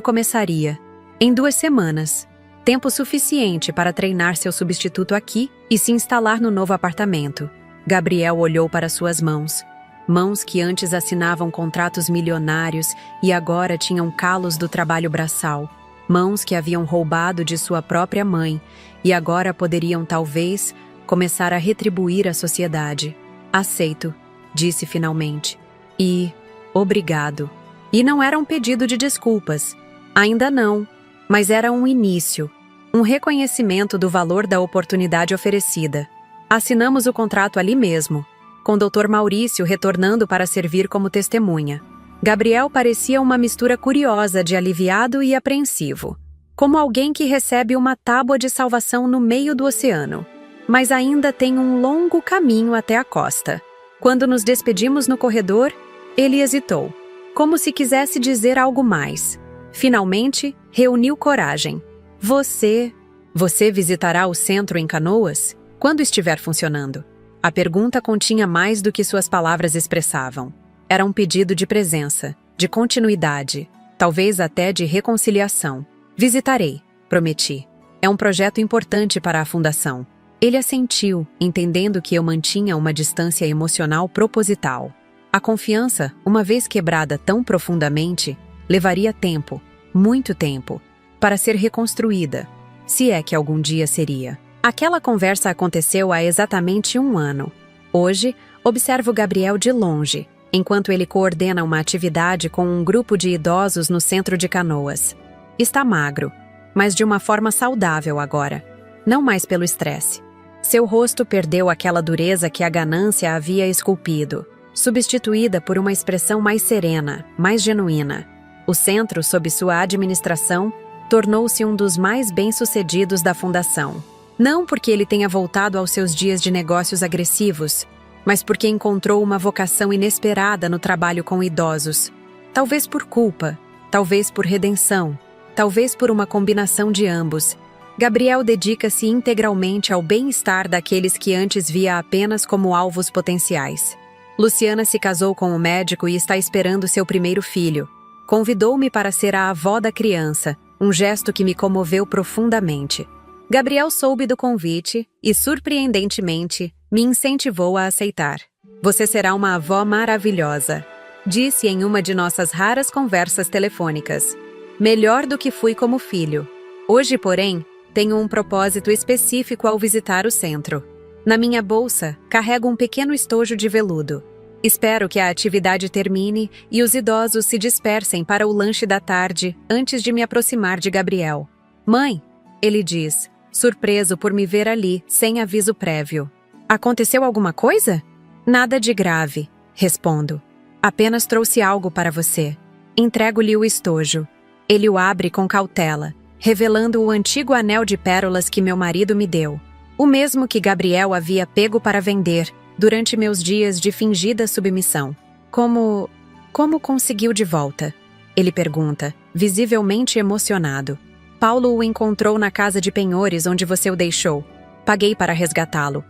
começaria? Em 2 semanas. Tempo suficiente para treinar seu substituto aqui e se instalar no novo apartamento. Gabriel olhou para suas mãos. Mãos que antes assinavam contratos milionários e agora tinham calos do trabalho braçal. Mãos que haviam roubado de sua própria mãe e agora poderiam, talvez, começar a retribuir a sociedade. Aceito, disse finalmente. E obrigado. E não era um pedido de desculpas. Ainda não, mas era um início, um reconhecimento do valor da oportunidade oferecida. Assinamos o contrato ali mesmo, com Dr. Maurício retornando para servir como testemunha. Gabriel parecia uma mistura curiosa de aliviado e apreensivo, como alguém que recebe uma tábua de salvação no meio do oceano, mas ainda tem um longo caminho até a costa. Quando nos despedimos no corredor, ele hesitou, como se quisesse dizer algo mais. Finalmente, reuniu coragem. Você visitará o centro em Canoas? Quando estiver funcionando? A pergunta continha mais do que suas palavras expressavam. Era um pedido de presença, de continuidade, talvez até de reconciliação. Visitarei, prometi. É um projeto importante para a fundação. Ele assentiu, entendendo que eu mantinha uma distância emocional proposital. A confiança, uma vez quebrada tão profundamente, levaria tempo, muito tempo, para ser reconstruída, se é que algum dia seria. Aquela conversa aconteceu há exatamente 1 ano. Hoje, observo Gabriel de longe, enquanto ele coordena uma atividade com um grupo de idosos no centro de Canoas. Está magro, mas de uma forma saudável agora, não mais pelo estresse. Seu rosto perdeu aquela dureza que a ganância havia esculpido, substituída por uma expressão mais serena, mais genuína. O centro, sob sua administração, tornou-se um dos mais bem-sucedidos da fundação. Não porque ele tenha voltado aos seus dias de negócios agressivos, mas porque encontrou uma vocação inesperada no trabalho com idosos. Talvez por culpa, talvez por redenção, talvez por uma combinação de ambos. Gabriel dedica-se integralmente ao bem-estar daqueles que antes via apenas como alvos potenciais. Luciana se casou com o médico e está esperando seu primeiro filho. Convidou-me para ser a avó da criança, um gesto que me comoveu profundamente. Gabriel soube do convite e, surpreendentemente, me incentivou a aceitar. Você será uma avó maravilhosa, disse em uma de nossas raras conversas telefônicas. Melhor do que fui como filho. Hoje, porém, tenho um propósito específico ao visitar o centro. Na minha bolsa, carrego um pequeno estojo de veludo. Espero que a atividade termine e os idosos se dispersem para o lanche da tarde antes de me aproximar de Gabriel. Mãe, ele diz, surpreso por me ver ali, sem aviso prévio. Aconteceu alguma coisa? Nada de grave, respondo. Apenas trouxe algo para você. Entrego-lhe o estojo. Ele o abre com cautela, revelando o antigo anel de pérolas que meu marido me deu. O mesmo que Gabriel havia pego para vender durante meus dias de fingida submissão. Como conseguiu de volta? Ele pergunta, visivelmente emocionado. Paulo o encontrou na casa de penhores onde você o deixou. Paguei para resgatá-lo.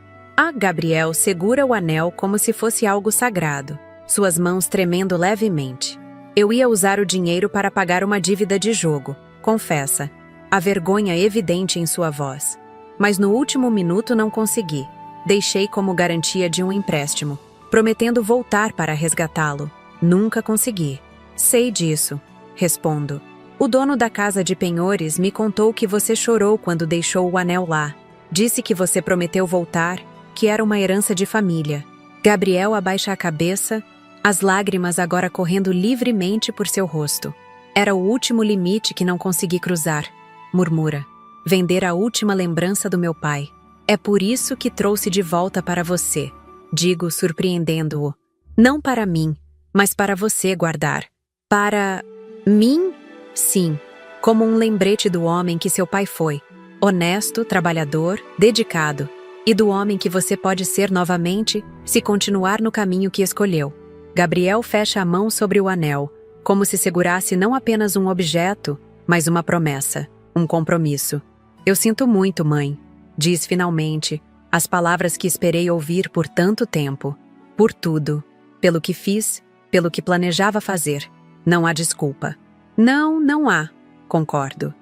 Gabriel segura o anel como se fosse algo sagrado, suas mãos tremendo levemente. Eu ia usar o dinheiro para pagar uma dívida de jogo, confessa, a vergonha evidente em sua voz. Mas no último minuto não consegui. Deixei como garantia de um empréstimo, prometendo voltar para resgatá-lo. Nunca consegui. Sei disso, respondo. O dono da casa de penhores me contou que você chorou quando deixou o anel lá. Disse que você prometeu voltar, que era uma herança de família. Gabriel abaixa a cabeça, as lágrimas agora correndo livremente por seu rosto. Era o último limite que não consegui cruzar, murmura. Vender a última lembrança do meu pai. É por isso que trouxe de volta para você, digo surpreendendo-o. Não para mim, mas para você guardar. Para mim? Sim, como um lembrete do homem que seu pai foi. Honesto, trabalhador, dedicado. E do homem que você pode ser novamente se continuar no caminho que escolheu. Gabriel fecha a mão sobre o anel, como se segurasse não apenas um objeto, mas uma promessa, um compromisso. Eu sinto muito, mãe, diz finalmente, as palavras que esperei ouvir por tanto tempo. Por tudo, pelo que fiz, pelo que planejava fazer. Não há desculpa. Não há, concordo.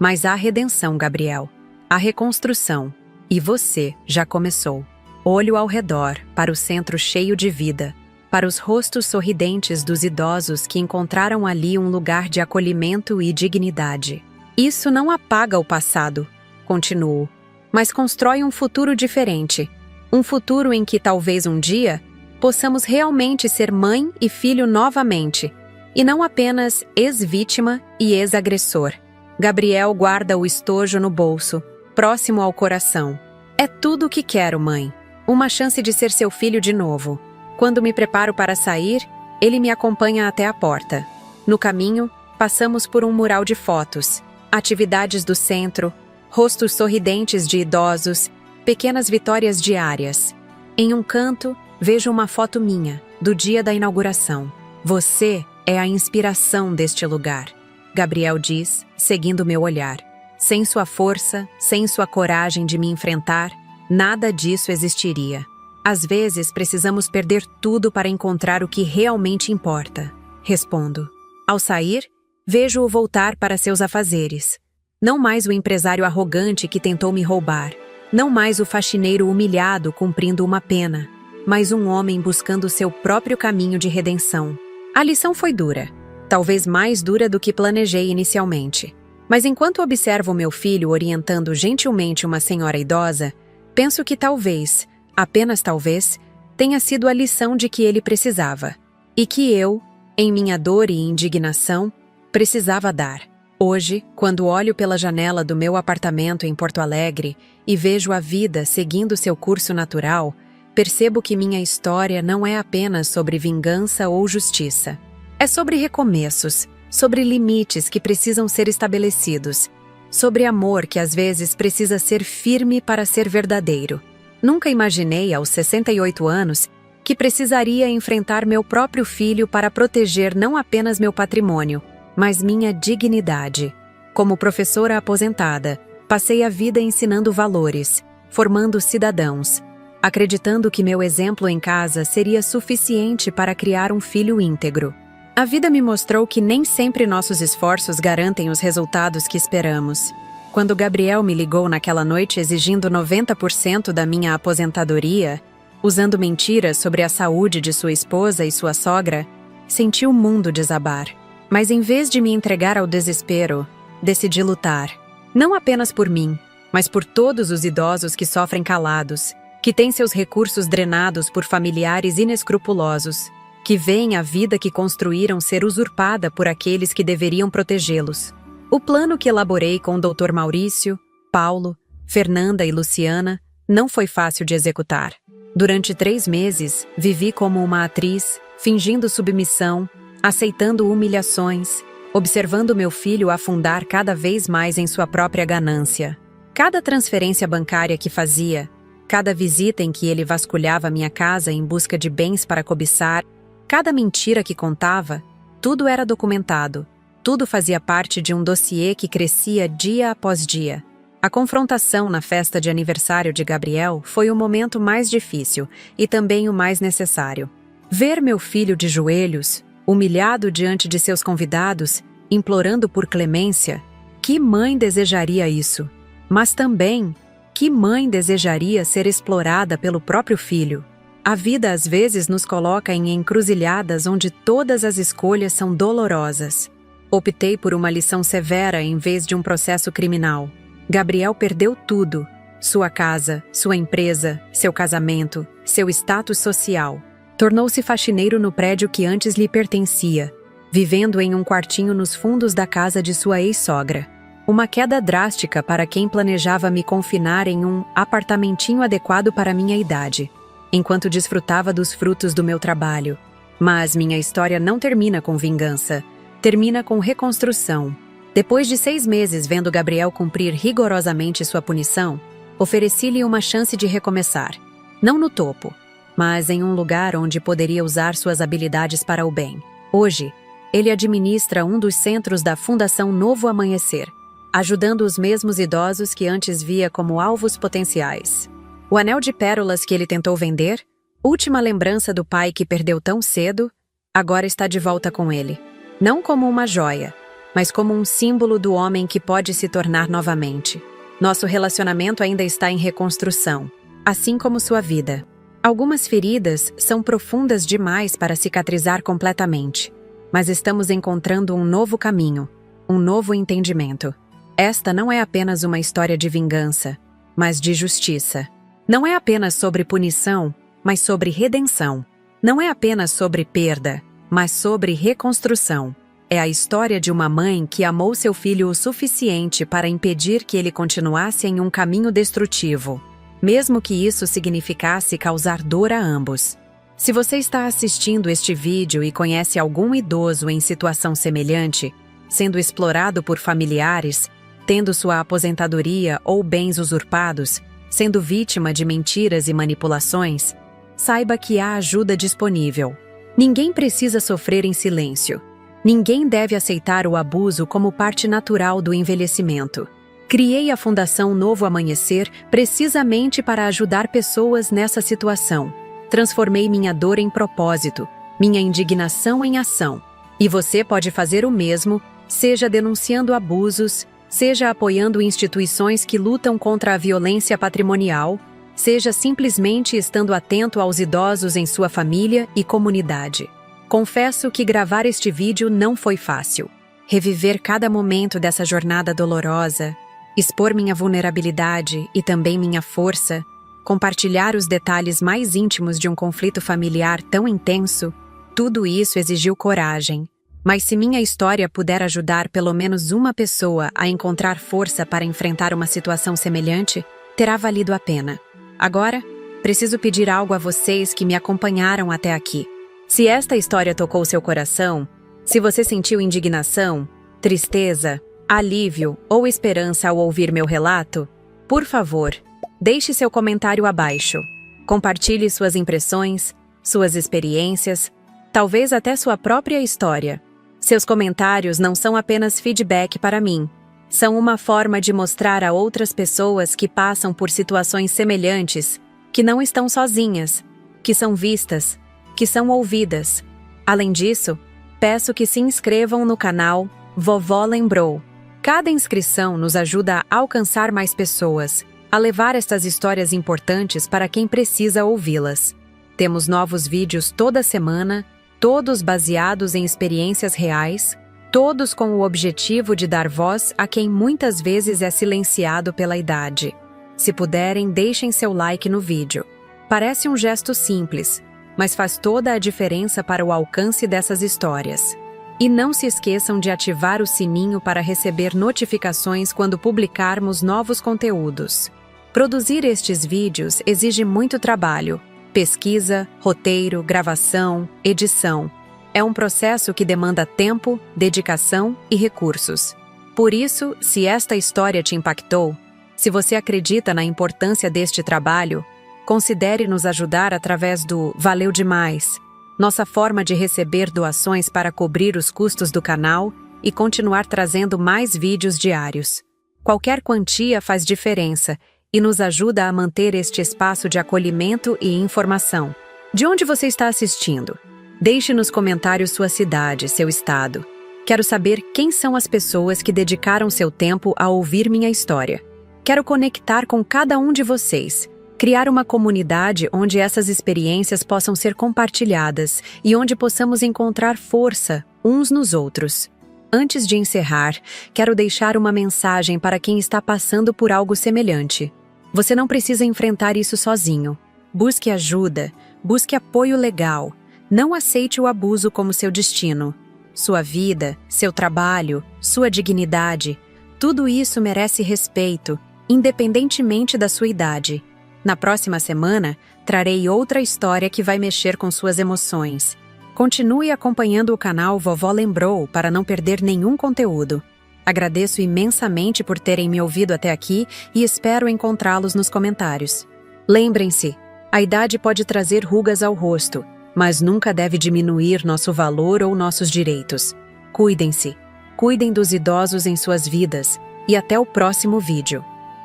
Mas há redenção, Gabriel. Há reconstrução. E você já começou. Olho ao redor, para o centro cheio de vida, para os rostos sorridentes dos idosos que encontraram ali um lugar de acolhimento e dignidade. Isso não apaga o passado, continuo, mas constrói um futuro diferente. Um futuro em que talvez um dia possamos realmente ser mãe e filho novamente, e não apenas ex-vítima e ex-agressor. Gabriel guarda o estojo no bolso, próximo ao coração. É tudo o que quero, mãe. Uma chance de ser seu filho de novo. Quando me preparo para sair, ele me acompanha até a porta. No caminho, passamos por um mural de fotos, atividades do centro, rostos sorridentes de idosos, pequenas vitórias diárias. Em um canto, vejo uma foto minha, do dia da inauguração. Você é a inspiração deste lugar, Gabriel diz, seguindo meu olhar. Sem sua força, sem sua coragem de me enfrentar, nada disso existiria. Às vezes, precisamos perder tudo para encontrar o que realmente importa. Respondo. Ao sair, vejo-o voltar para seus afazeres. Não mais o empresário arrogante que tentou me roubar. Não mais o faxineiro humilhado cumprindo uma pena. Mas um homem buscando seu próprio caminho de redenção. A lição foi dura. Talvez mais dura do que planejei inicialmente. Mas enquanto observo meu filho orientando gentilmente uma senhora idosa, penso que talvez, apenas talvez, tenha sido a lição de que ele precisava. E que eu, em minha dor e indignação, precisava dar. Hoje, quando olho pela janela do meu apartamento em Porto Alegre e vejo a vida seguindo seu curso natural, percebo que minha história não é apenas sobre vingança ou justiça. É sobre recomeços, sobre limites que precisam ser estabelecidos, sobre amor que às vezes precisa ser firme para ser verdadeiro. Nunca imaginei, aos 68 anos, que precisaria enfrentar meu próprio filho para proteger não apenas meu patrimônio, mas minha dignidade. Como professora aposentada, passei a vida ensinando valores, formando cidadãos, acreditando que meu exemplo em casa seria suficiente para criar um filho íntegro. A vida me mostrou que nem sempre nossos esforços garantem os resultados que esperamos. Quando Gabriel me ligou naquela noite exigindo 90% da minha aposentadoria, usando mentiras sobre a saúde de sua esposa e sua sogra, senti o mundo desabar. Mas em vez de me entregar ao desespero, decidi lutar. Não apenas por mim, mas por todos os idosos que sofrem calados, que têm seus recursos drenados por familiares inescrupulosos, que veem a vida que construíram ser usurpada por aqueles que deveriam protegê-los. O plano que elaborei com o Dr. Maurício, Paulo, Fernanda e Luciana não foi fácil de executar. Durante 3 meses, vivi como uma atriz, fingindo submissão, aceitando humilhações, observando meu filho afundar cada vez mais em sua própria ganância. Cada transferência bancária que fazia, cada visita em que ele vasculhava minha casa em busca de bens para cobiçar, cada mentira que contava, tudo era documentado. Tudo fazia parte de um dossiê que crescia dia após dia. A confrontação na festa de aniversário de Gabriel foi o momento mais difícil e também o mais necessário. Ver meu filho de joelhos, humilhado diante de seus convidados, implorando por clemência, que mãe desejaria isso? Mas também, que mãe desejaria ser explorada pelo próprio filho? A vida às vezes nos coloca em encruzilhadas onde todas as escolhas são dolorosas. Optei por uma lição severa em vez de um processo criminal. Gabriel perdeu tudo: sua casa, sua empresa, seu casamento, seu status social. Tornou-se faxineiro no prédio que antes lhe pertencia, vivendo em um quartinho nos fundos da casa de sua ex-sogra. Uma queda drástica para quem planejava me confinar em um apartamentinho adequado para minha idade, enquanto desfrutava dos frutos do meu trabalho. Mas minha história não termina com vingança. Termina com reconstrução. Depois de 6 meses vendo Gabriel cumprir rigorosamente sua punição, ofereci-lhe uma chance de recomeçar. Não no topo, mas em um lugar onde poderia usar suas habilidades para o bem. Hoje, ele administra um dos centros da Fundação Novo Amanhecer, ajudando os mesmos idosos que antes via como alvos potenciais. O anel de pérolas que ele tentou vender, última lembrança do pai que perdeu tão cedo, agora está de volta com ele. Não como uma joia, mas como um símbolo do homem que pode se tornar novamente. Nosso relacionamento ainda está em reconstrução, assim como sua vida. Algumas feridas são profundas demais para cicatrizar completamente, mas estamos encontrando um novo caminho, um novo entendimento. Esta não é apenas uma história de vingança, mas de justiça. Não é apenas sobre punição, mas sobre redenção. Não é apenas sobre perda, mas sobre reconstrução. É a história de uma mãe que amou seu filho o suficiente para impedir que ele continuasse em um caminho destrutivo, mesmo que isso significasse causar dor a ambos. Se você está assistindo este vídeo e conhece algum idoso em situação semelhante, sendo explorado por familiares, tendo sua aposentadoria ou bens usurpados, sendo vítima de mentiras e manipulações, saiba que há ajuda disponível. Ninguém precisa sofrer em silêncio. Ninguém deve aceitar o abuso como parte natural do envelhecimento. Criei a Fundação Novo Amanhecer precisamente para ajudar pessoas nessa situação. Transformei minha dor em propósito, minha indignação em ação. E você pode fazer o mesmo, seja denunciando abusos, seja apoiando instituições que lutam contra a violência patrimonial, seja simplesmente estando atento aos idosos em sua família e comunidade. Confesso que gravar este vídeo não foi fácil. Reviver cada momento dessa jornada dolorosa, expor minha vulnerabilidade e também minha força, compartilhar os detalhes mais íntimos de um conflito familiar tão intenso, tudo isso exigiu coragem. Mas se minha história puder ajudar pelo menos uma pessoa a encontrar força para enfrentar uma situação semelhante, terá valido a pena. Agora, preciso pedir algo a vocês que me acompanharam até aqui. Se esta história tocou seu coração, se você sentiu indignação, tristeza, alívio ou esperança ao ouvir meu relato, por favor, deixe seu comentário abaixo. Compartilhe suas impressões, suas experiências, talvez até sua própria história. Seus comentários não são apenas feedback para mim. São uma forma de mostrar a outras pessoas que passam por situações semelhantes, que não estão sozinhas, que são vistas, que são ouvidas. Além disso, peço que se inscrevam no canal Vovó Lembrou. Cada inscrição nos ajuda a alcançar mais pessoas, a levar estas histórias importantes para quem precisa ouvi-las. Temos novos vídeos toda semana, todos baseados em experiências reais, todos com o objetivo de dar voz a quem muitas vezes é silenciado pela idade. Se puderem, deixem seu like no vídeo. Parece um gesto simples, mas faz toda a diferença para o alcance dessas histórias. E não se esqueçam de ativar o sininho para receber notificações quando publicarmos novos conteúdos. Produzir estes vídeos exige muito trabalho, pesquisa, roteiro, gravação, edição. É um processo que demanda tempo, dedicação e recursos. Por isso, se esta história te impactou, se você acredita na importância deste trabalho, considere nos ajudar através do Valeu Demais, nossa forma de receber doações para cobrir os custos do canal e continuar trazendo mais vídeos diários. Qualquer quantia faz diferença e nos ajuda a manter este espaço de acolhimento e informação. De onde você está assistindo? Deixe nos comentários sua cidade, seu estado. Quero saber quem são as pessoas que dedicaram seu tempo a ouvir minha história. Quero conectar com cada um de vocês. Criar uma comunidade onde essas experiências possam ser compartilhadas e onde possamos encontrar força uns nos outros. Antes de encerrar, quero deixar uma mensagem para quem está passando por algo semelhante. Você não precisa enfrentar isso sozinho. Busque ajuda, busque apoio legal. Não aceite o abuso como seu destino. Sua vida, seu trabalho, sua dignidade, tudo isso merece respeito, independentemente da sua idade. Na próxima semana, trarei outra história que vai mexer com suas emoções. Continue acompanhando o canal Vovó Lembrou para não perder nenhum conteúdo. Agradeço imensamente por terem me ouvido até aqui e espero encontrá-los nos comentários. Lembrem-se, a idade pode trazer rugas ao rosto, mas nunca deve diminuir nosso valor ou nossos direitos. Cuidem-se, cuidem dos idosos em suas vidas e até o próximo vídeo.